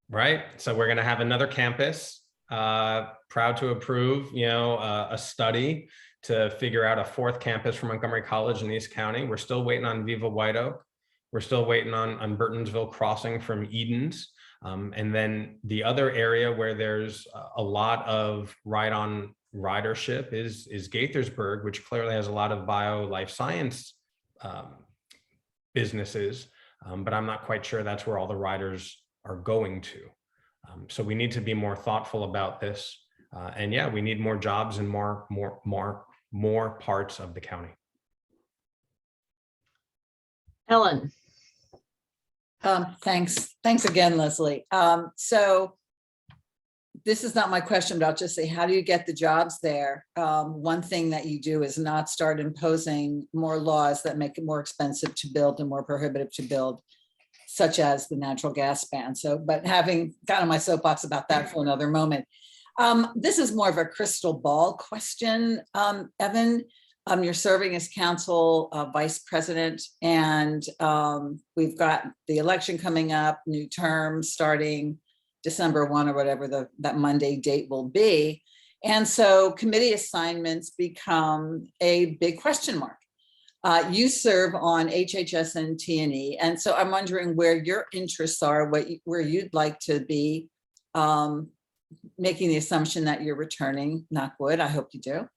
right? So we're going to have another campus, proud to approve, a study to figure out a 4th campus for Montgomery College in East County. We're still waiting on Viva White Oak. We're still waiting on Burtonsville Crossing from Edens. And then the other area where there's a lot of Ride-On ridership is Gaithersburg, which clearly has a lot of life science businesses, but I'm not quite sure that's where all the riders are going to. So we need to be more thoughtful about this. And yeah, we need more jobs in more parts of the county. Ellen. Thanks again, Leslie. So this is not my question, but I'll just say, how do you get the jobs there? One thing that you do is not start imposing more laws that make it more expensive to build and more prohibitive to build, such as the natural gas ban. So, but having got on my soapbox about that for another moment. This is more of a crystal ball question, Evan. You're serving as council vice president, and we've got the election coming up, new term starting December 1 or whatever that Monday date will be. And so committee assignments become a big question mark. You serve on HHS and T&E. And so I'm wondering where your interests are, where you'd like to be making the assumption that you're returning, knock wood, I hope you do.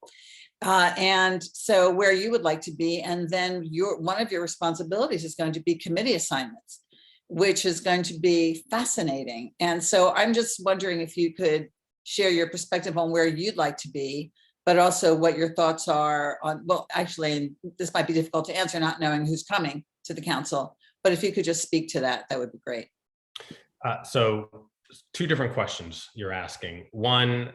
And so where you would like to be, and then one of your responsibilities is going to be committee assignments, which is going to be fascinating. And so I'm just wondering if you could share your perspective on where you'd like to be, but also what your thoughts are on, well, actually, and this might be difficult to answer, not knowing who's coming to the council, but if you could just speak to that, that would be great. So two different questions you're asking. One,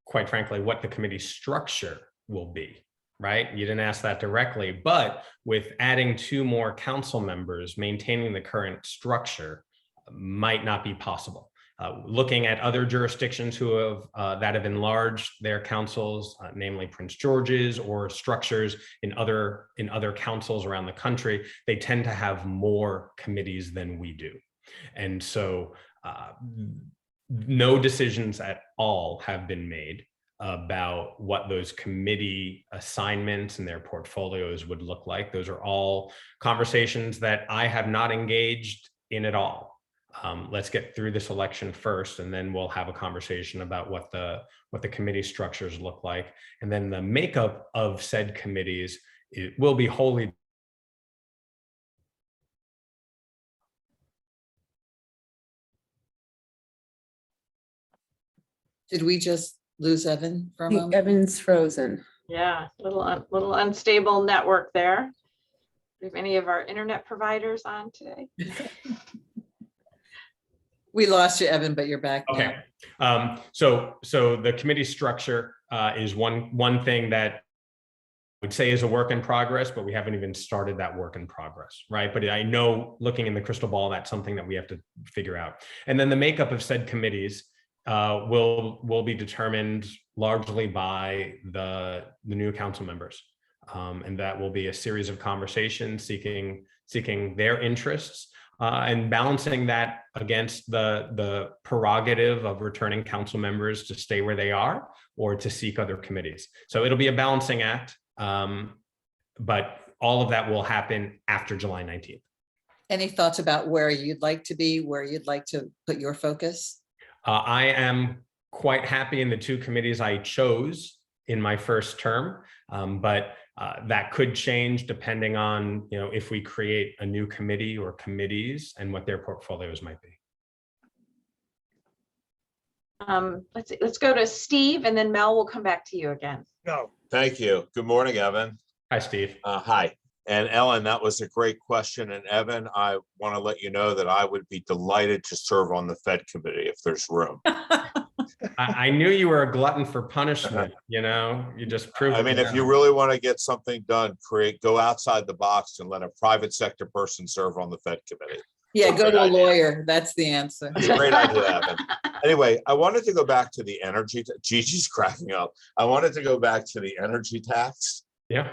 quite frankly, what the committee structure will be, right? You didn't ask that directly, but with adding 2 more council members, maintaining the current structure might not be possible. Looking at other jurisdictions who have that have enlarged their councils, namely Prince George's, or structures in other councils around the country, they tend to have more committees than we do. And so no decisions at all have been made about what those committee assignments and their portfolios would look like. Those are all conversations that I have not engaged in at all. Let's get through this election first, and then we'll have a conversation about what the committee structures look like. And then the makeup of said committees, it will be wholly. Did we just lose Evan for a I think moment? Evan's frozen. Yeah, little unstable network there. Do we have any of our internet providers on today? We lost you, Evan, but you're back now. Okay. So the committee structure is one thing that I would say is a work in progress, but we haven't even started that work in progress, right? But I know, looking in the crystal ball, that's something that we have to figure out. And then the makeup of said committees will be determined largely by the new council members. And that will be a series of conversations seeking their interests and balancing that against the prerogative of returning council members to stay where they are or to seek other committees. So it'll be a balancing act, but all of that will happen after July 19th. Any thoughts about where you'd like to be, where you'd like to put your focus? I am quite happy in the 2 committees I chose in my first term, but that could change depending on, if we create a new committee or committees and what their portfolios might be. Let's go to Steve, and then Mel will come back to you again. No. Thank you. Good morning, Evan. Hi, Steve. Hi. And Ellen, that was a great question. And Evan, I want to let you know that I would be delighted to serve on the Fed committee if there's room. I knew you were a glutton for punishment. You just proved. I mean, if you really want to get something done, go outside the box and let a private sector person serve on the Fed committee. Yeah, go to a lawyer. That's the answer. It's a great idea, Evan. Anyway, I wanted to go back to the energy. Gigi's cracking up. I wanted to go back to the energy tax. Yeah.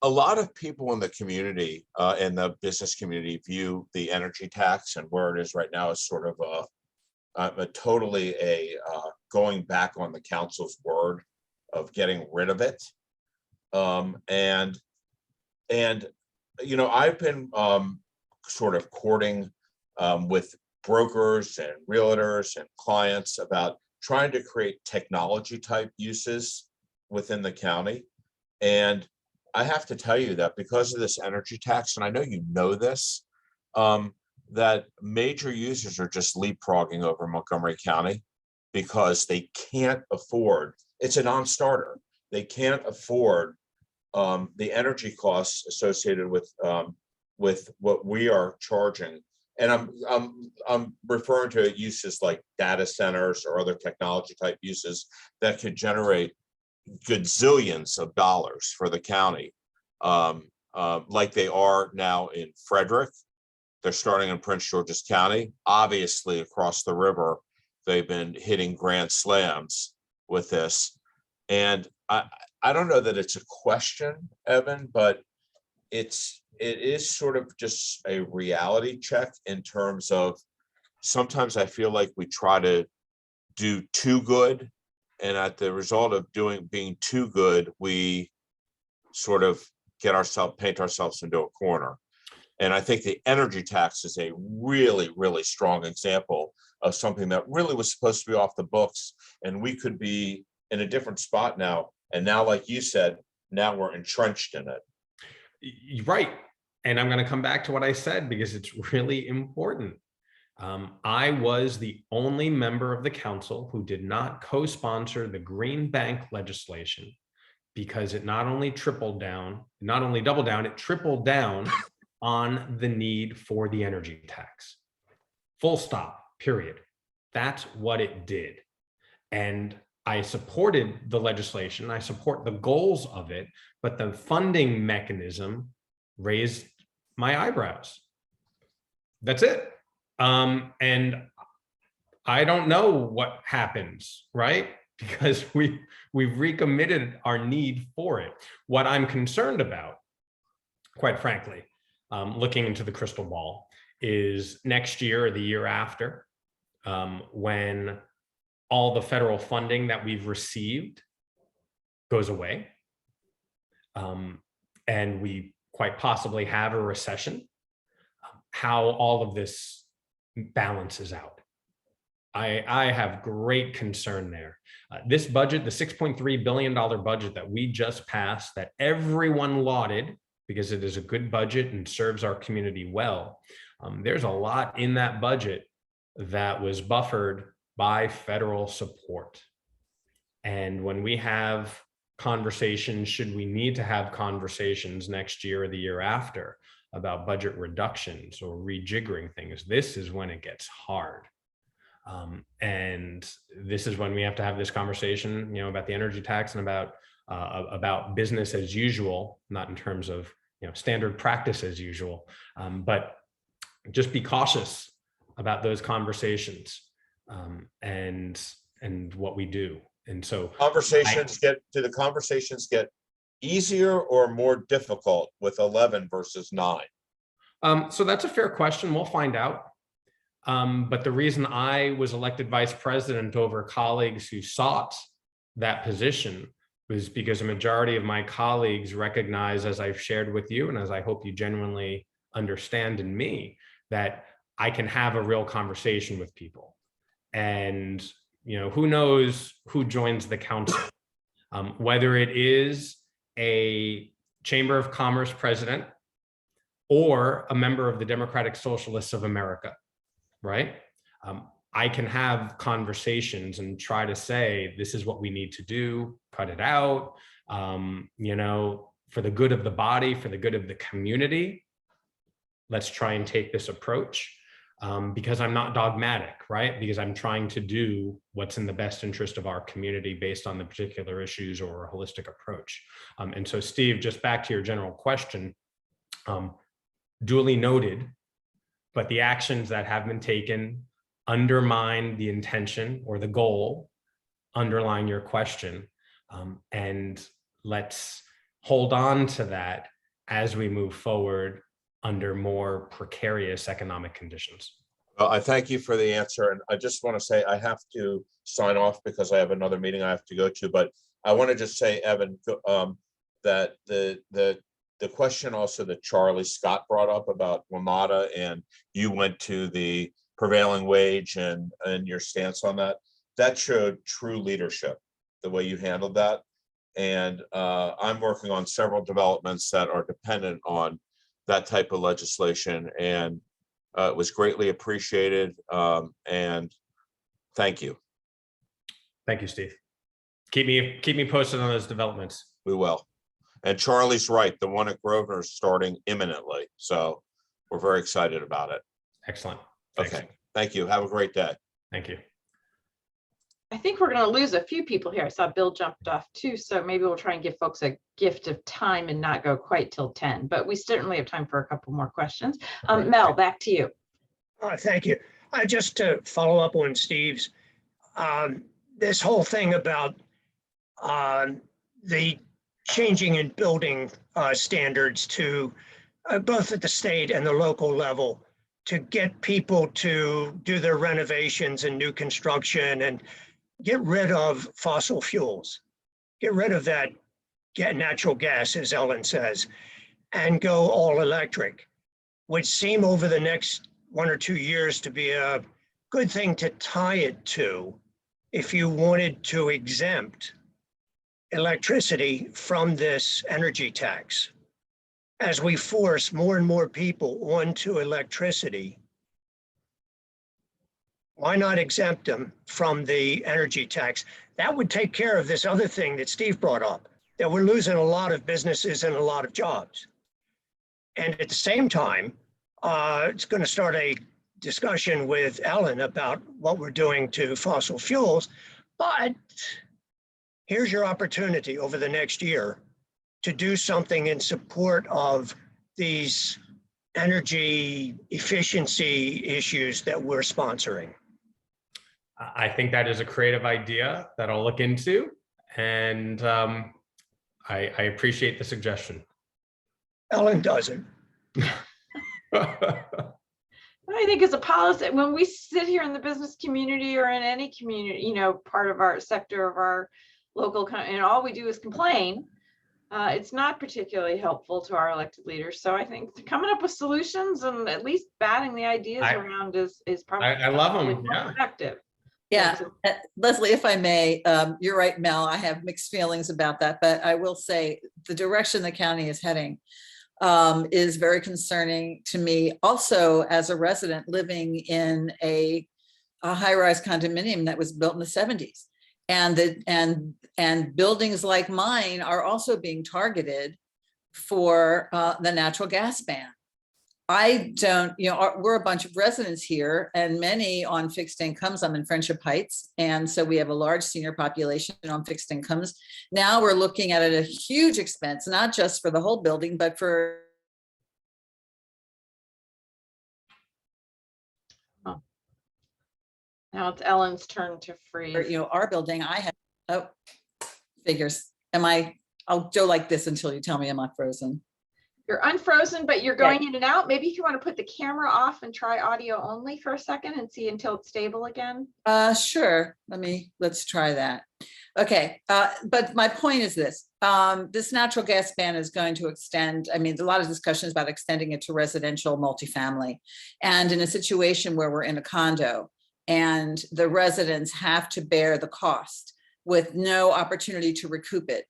A lot of people in the community, in the business community, view the energy tax and where it is right now as sort of a going back on the council's word of getting rid of it. And I've been sort of courting with brokers and realtors and clients about trying to create technology type uses within the county. And I have to tell you that because of this energy tax, and I know you know this, that major users are just leapfrogging over Montgomery County because they can't afford, it's a non-starter. They can't afford the energy costs associated with what we are charging. And I'm referring to uses like data centers or other technology type uses that could generate gazillions of dollars for the county, like they are now in Frederick. They're starting in Prince George's County. Obviously, across the river, they've been hitting grand slams with this. And I don't know that it's a question, Evan, but it is sort of just a reality check in terms of sometimes I feel like we try to do too good. And at the result of being too good, we sort of paint ourselves into a corner. And I think the energy tax is a really, really strong example of something that really was supposed to be off the books. And we could be in a different spot now. And now, like you said, now we're entrenched in it. Right. And I'm going to come back to what I said because it's really important. I was the only member of the council who did not co-sponsor the Green Bank legislation because it not only doubled down, it tripled down on the need for the energy tax. Full stop, period. That's what it did. And I supported the legislation. I support the goals of it, but the funding mechanism raised my eyebrows. That's it. And I don't know what happens, right? Because we've recommitted our need for it. What I'm concerned about, quite frankly, looking into the crystal ball, is next year or the year after, when all the federal funding that we've received goes away, and we quite possibly have a recession, how all of this balances out. I have great concern there. This budget, the $6.3 billion budget that we just passed, that everyone lauded because it is a good budget and serves our community well, there's a lot in that budget that was buffered by federal support. And when we have conversations, should we need to have conversations next year or the year after about budget reductions or rejiggering things, this is when it gets hard. And this is when we have to have this conversation, about the energy tax and about business as usual, not in terms of, standard practice as usual, but just be cautious about those conversations and what we do. And so do the conversations get easier or more difficult with 11 versus 9? So that's a fair question. We'll find out. But the reason I was elected vice president over colleagues who sought that position was because a majority of my colleagues recognize, as I've shared with you, and as I hope you genuinely understand in me, that I can have a real conversation with people. And, who knows who joins the council, whether it is a Chamber of Commerce president or a member of the Democratic Socialists of America, right? I can have conversations and try to say, this is what we need to do, cut it out, for the good of the body, for the good of the community. Let's try and take this approach because I'm not dogmatic, right? Because I'm trying to do what's in the best interest of our community based on the particular issues or a holistic approach. And so, Steve, just back to your general question, duly noted, but the actions that have been taken undermine the intention or the goal underlying your question. And let's hold on to that as we move forward under more precarious economic conditions. Well, I thank you for the answer. And I just want to say I have to sign off because I have another meeting I have to go to. But I want to just say, Evan, that the question also that Charlie Scott brought up about WMATA, and you went to the prevailing wage and your stance on that showed true leadership, the way you handled that. And I'm working on several developments that are dependent on that type of legislation, and it was greatly appreciated. And thank you. Thank you, Steve. Keep me posted on those developments. We will. And Charlie's right. The one at Grosvenor is starting imminently. So we're very excited about it. Excellent. Okay. Thanks. Thank you. Have a great day. Thank you. I think we're going to lose a few people here. I saw Bill jumped off too, so maybe we'll try and give folks a gift of time and not go quite till 10, but we certainly have time for a couple more questions. Mel, back to you. Thank you. Just to follow up on Steve's, this whole thing about the changing in building standards to both at the state and the local level to get people to do their renovations and new construction and get rid of fossil fuels, get rid of that natural gas, as Ellen says, and go all electric. would seem over the next 1 or 2 years to be a good thing to tie it to if you wanted to exempt electricity from this energy tax. As we force more and more people onto electricity, why not exempt them from the energy tax? That would take care of this other thing that Steve brought up, that we're losing a lot of businesses and a lot of jobs. And at the same time, it's going to start a discussion with Ellen about what we're doing to fossil fuels. But here's your opportunity over the next year to do something in support of these energy efficiency issues that we're sponsoring. I think that is a creative idea that I'll look into, and I appreciate the suggestion. Ellen doesn't. I think as a policy, when we sit here in the business community or in any community, you know, part of our sector of our local, and all we do is complain, it's not particularly helpful to our elected leaders. So I think coming up with solutions and at least batting the ideas around is probably I love them. more productive. Yeah, Leslie, if I may, you're right, Mel, I have mixed feelings about that, but I will say the direction the county is heading is very concerning to me. Also, as a resident living in a high-rise condominium that was built in the 70s, and buildings like mine are also being targeted for the natural gas ban. I don't, you know, we're a bunch of residents here and many on fixed incomes. I'm in Friendship Heights. And so we have a large senior population on fixed incomes. Now we're looking at it at a huge expense, not just for the whole building, but for. Oh. Now it's Ellen's turn to freeze. You know, our building, I have, oh, figures. I'll go like this until you tell me I'm not frozen. You're unfrozen, but you're going in and out. Maybe if you want to put the camera off and try audio only for a second and see until it's stable again. Sure. Let's try that. Okay. But my point is this, this natural gas ban is going to extend. I mean, a lot of discussions about extending it to residential multifamily. And in a situation where we're in a condo and the residents have to bear the cost with no opportunity to recoup it.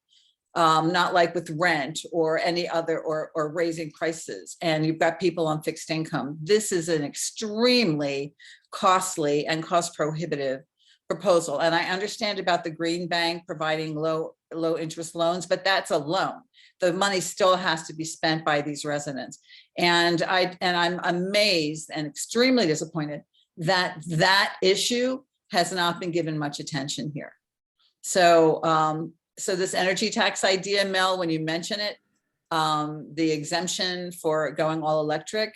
Not like with rent or any other, or raising prices, and you've got people on fixed income. This is an extremely costly and cost prohibitive proposal. And I understand about the Green Bank providing low interest loans, but that's a loan. The money still has to be spent by these residents. And I'm amazed and extremely disappointed that that issue has not been given much attention here. So, so this energy tax idea, Mel, when you mention it, the exemption for going all electric,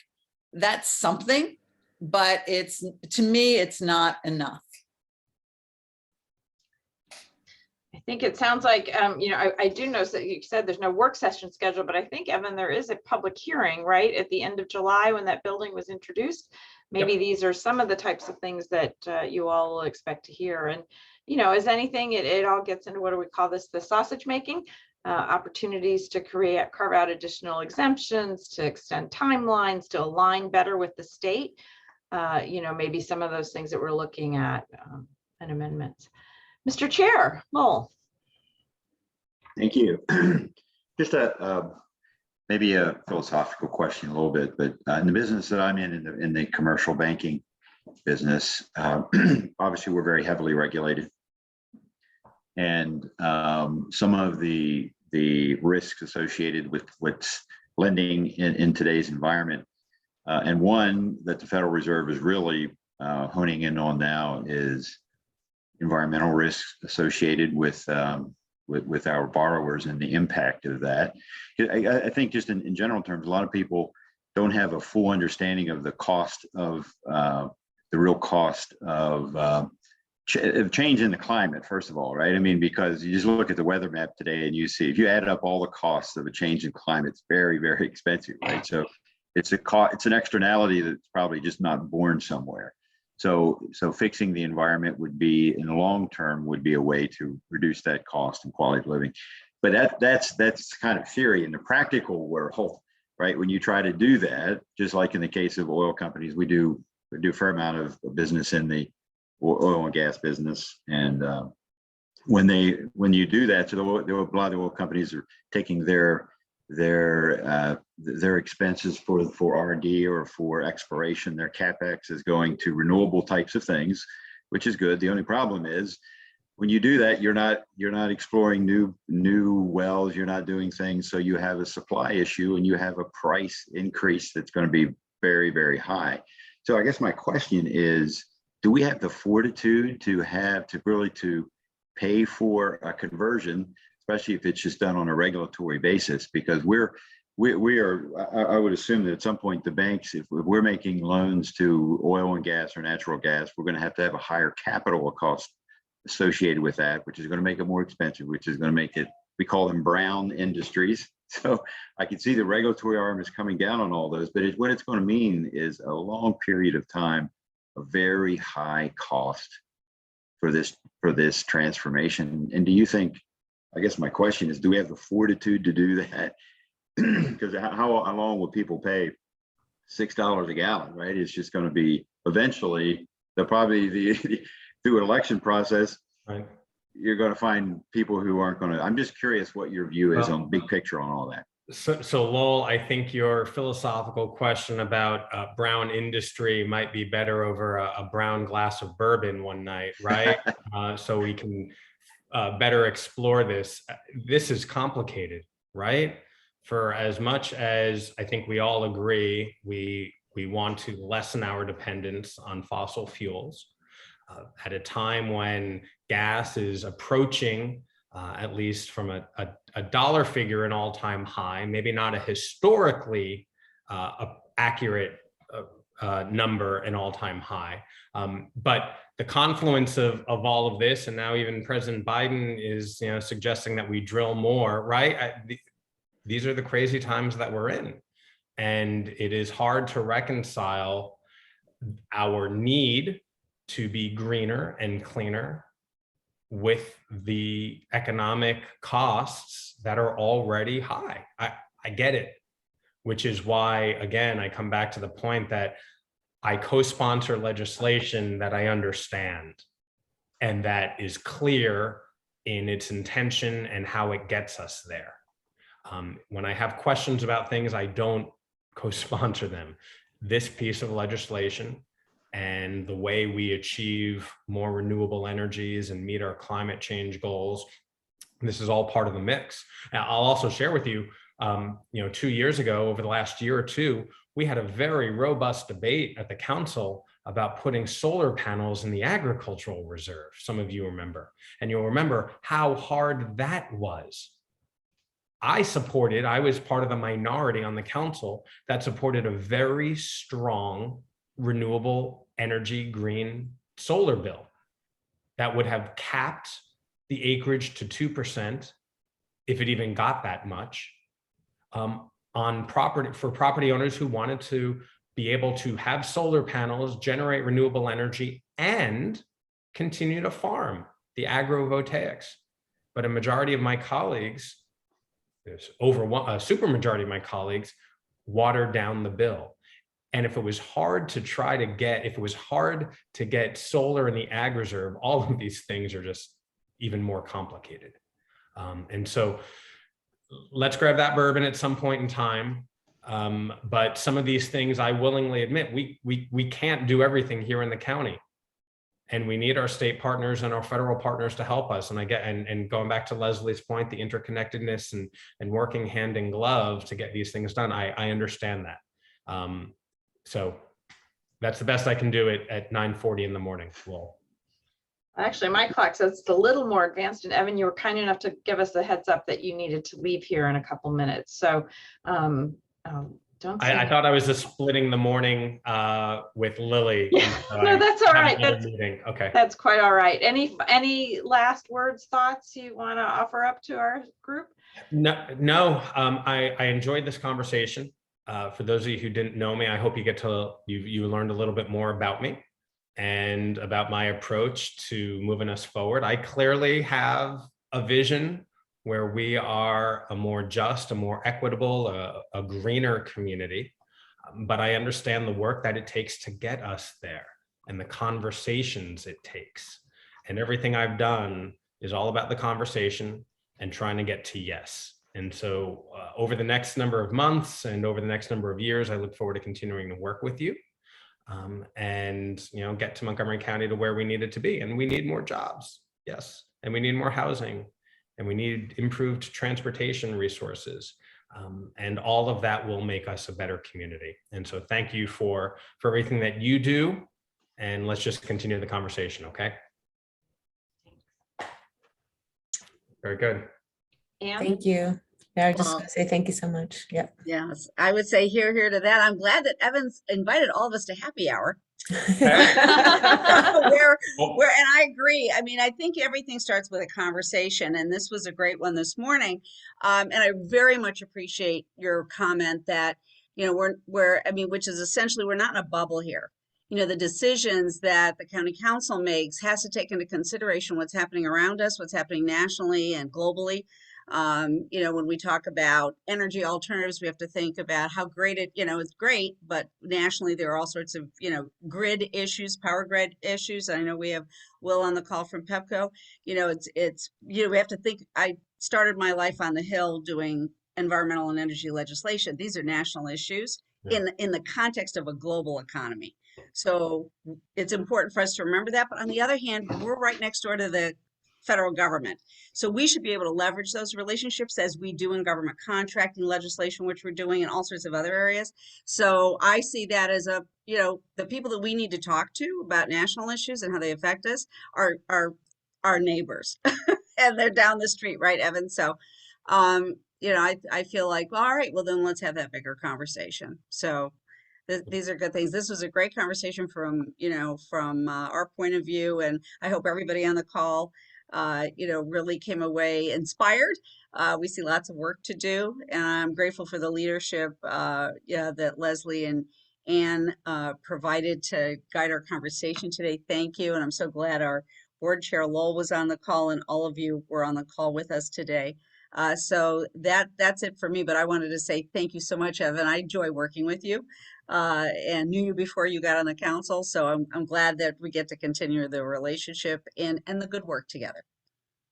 that's something, but to me, it's not enough. I think it sounds like, you know, I do notice that you said there's no work session scheduled, but I think, Evan, there is a public hearing, right, at the end of July when that building was introduced. Maybe these are some of the types of things that you all will expect to hear. And you know, as anything, it all gets into, what do we call this, the sausage making, opportunities to carve out additional exemptions, to extend timelines, to align better with the state. You know, maybe some of those things that we're looking at and amendments. Mr. Chair, Lowell. Thank you. Just maybe a philosophical question a little bit, but in the business that I'm in the commercial banking business, obviously we're very heavily regulated. And some of the risks associated with what's lending in today's environment, and one that the Federal Reserve is really honing in on now is environmental risks associated with our borrowers and the impact of that. I think just in general terms, a lot of people don't have a full understanding of the cost of the real cost of change in the climate, first of all, right? I mean, because you just look at the weather map today and you see, if you add up all the costs of a change in climate, it's very, very expensive, right? So it's an externality that's probably just not born somewhere. So fixing the environment would be, in the long term, would be a way to reduce that cost and quality of living. But that's kind of theory. In the practical world, right? When you try to do that, just like in the case of oil companies, we do a fair amount of business in the oil and gas business. And when you do that, so a lot of the oil companies are taking their expenses for R&D or for exploration. Their CapEx is going to renewable types of things, which is good. The only problem is when you do that, you're not exploring new wells. You're not doing things. So you have a supply issue and you have a price increase that's going to be very, very high. So I guess my question is, do we have the fortitude to really pay for a conversion, especially if it's just done on a regulatory basis? Because I would assume that at some point the banks, if we're making loans to oil and gas or natural gas, we're going to have a higher capital cost associated with that, which is going to make it more expensive, which is going to make it, we call them brown industries. So I can see the regulatory arm is coming down on all those, but what it's going to mean is a long period of time, a very high cost for this transformation. And do you think, I guess my question is, do we have the fortitude to do that? Because how long will people pay $6 a gallon, right? It's just going to be, eventually, they'll probably, through an election process, right, you're going to find people who aren't going to. I'm just curious what your view is on big picture on all that. So Lowell, I think your philosophical question about brown industry might be better over a brown glass of bourbon one night, right? So we can better explore this. This is complicated, right? For as much as I think we all agree, we want to lessen our dependence on fossil fuels. At a time when gas is approaching, at least from a dollar figure, an all-time high, maybe not a historically accurate number, an all-time high. But the confluence of all of this, and now even President Biden is suggesting that we drill more, right? These are the crazy times that we're in. And it is hard to reconcile our need to be greener and cleaner with the economic costs that are already high. I get it, which is why, again, I come back to the point that I co-sponsor legislation that I understand and that is clear in its intention and how it gets us there. When I have questions about things, I don't co-sponsor them. This piece of legislation and the way we achieve more renewable energies and meet our climate change goals, this is all part of the mix. Now, I'll also share with you, 2 years ago, over the last year or two, we had a very robust debate at the council about putting solar panels in the agricultural reserve. Some of you remember, and you'll remember how hard that was. I was part of the minority on the council that supported a very strong renewable energy green solar bill that would have capped the acreage to 2%, if it even got that much, on property for property owners who wanted to be able to have solar panels, generate renewable energy, and continue to farm the agrovoltaics. But a majority of my colleagues, a super majority of my colleagues, watered down the bill. And if it was hard to get solar in the ag reserve, all of these things are just even more complicated. And so let's grab that bourbon at some point in time. But some of these things, I willingly admit, we can't do everything here in the county. And we need our state partners and our federal partners to help us. And going back to Leslie's point, the interconnectedness and working hand in glove to get these things done, I understand that. So that's the best I can do at 9:40 in the morning. Well, actually, my clock says it's a little more advanced. And Evan, you were kind enough to give us a heads up that you needed to leave here in a couple minutes. So I thought I was just splitting the morning with Lily. No, that's all right. Okay. That's quite all right. Any last words, thoughts you want to offer up to our group? No. I enjoyed this conversation. For those of you who didn't know me, I hope you learned a little bit more about me and about my approach to moving us forward. I clearly have a vision where we are a more just, a more equitable, a greener community. But I understand the work that it takes to get us there and the conversations it takes. And everything I've done is all about the conversation and trying to get to yes. And so over the next number of months and over the next number of years, I look forward to continuing to work with you and, you know, get to Montgomery County to where we need it to be. And we need more jobs, yes. And we need more housing, and we need improved transportation resources. And all of that will make us a better community. And so thank you for everything that you do. And let's just continue the conversation, okay? Very good. Anne? Thank you. Yeah, I just Well- want to say thank you so much. Yep. Yes, I would say here to that. I'm glad that Evan's invited all of us to happy hour. where and I agree. I mean, I think everything starts with a conversation, and this was a great one this morning. And I very much appreciate your comment that, you know, which is essentially we're not in a bubble here. You know, the decisions that the county council makes has to take into consideration what's happening around us, what's happening nationally and globally. You know, when we talk about energy alternatives, we have to think about how great it's great, but nationally there are all sorts of, you know, grid issues, power grid issues. I know we have Will on the call from Pepco. You know, you know, we have to think. I started my life on the Hill doing environmental and energy legislation. These are national issues in the context of a global economy. So it's important for us to remember that. But on the other hand, we're right next door to the federal government. So we should be able to leverage those relationships as we do in government contracting legislation, which we're doing in all sorts of other areas. So I see that as you know, the people that we need to talk to about national issues and how they affect us are our neighbors. And they're down the street, right, Evan? So, you know, I feel like, well, all right, well, then let's have that bigger conversation. So these are good things. This was a great conversation from, you know, from our point of view. And I hope everybody on the call, you know, really came away inspired. We see lots of work to do, and I'm grateful for the leadership that Leslie and Anne provided to guide our conversation today. Thank you. And I'm so glad our board chair Lowell was on the call and all of you were on the call with us today. So that's it for me, but I wanted to say thank you so much, Evan. I enjoy working with you and knew you before you got on the council. So I'm glad that we get to continue the relationship and the good work together.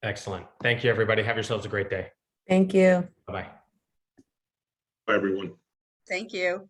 Excellent. Thank you, everybody. Have yourselves a great day. Thank you. Bye-bye. Bye, everyone. Thank you.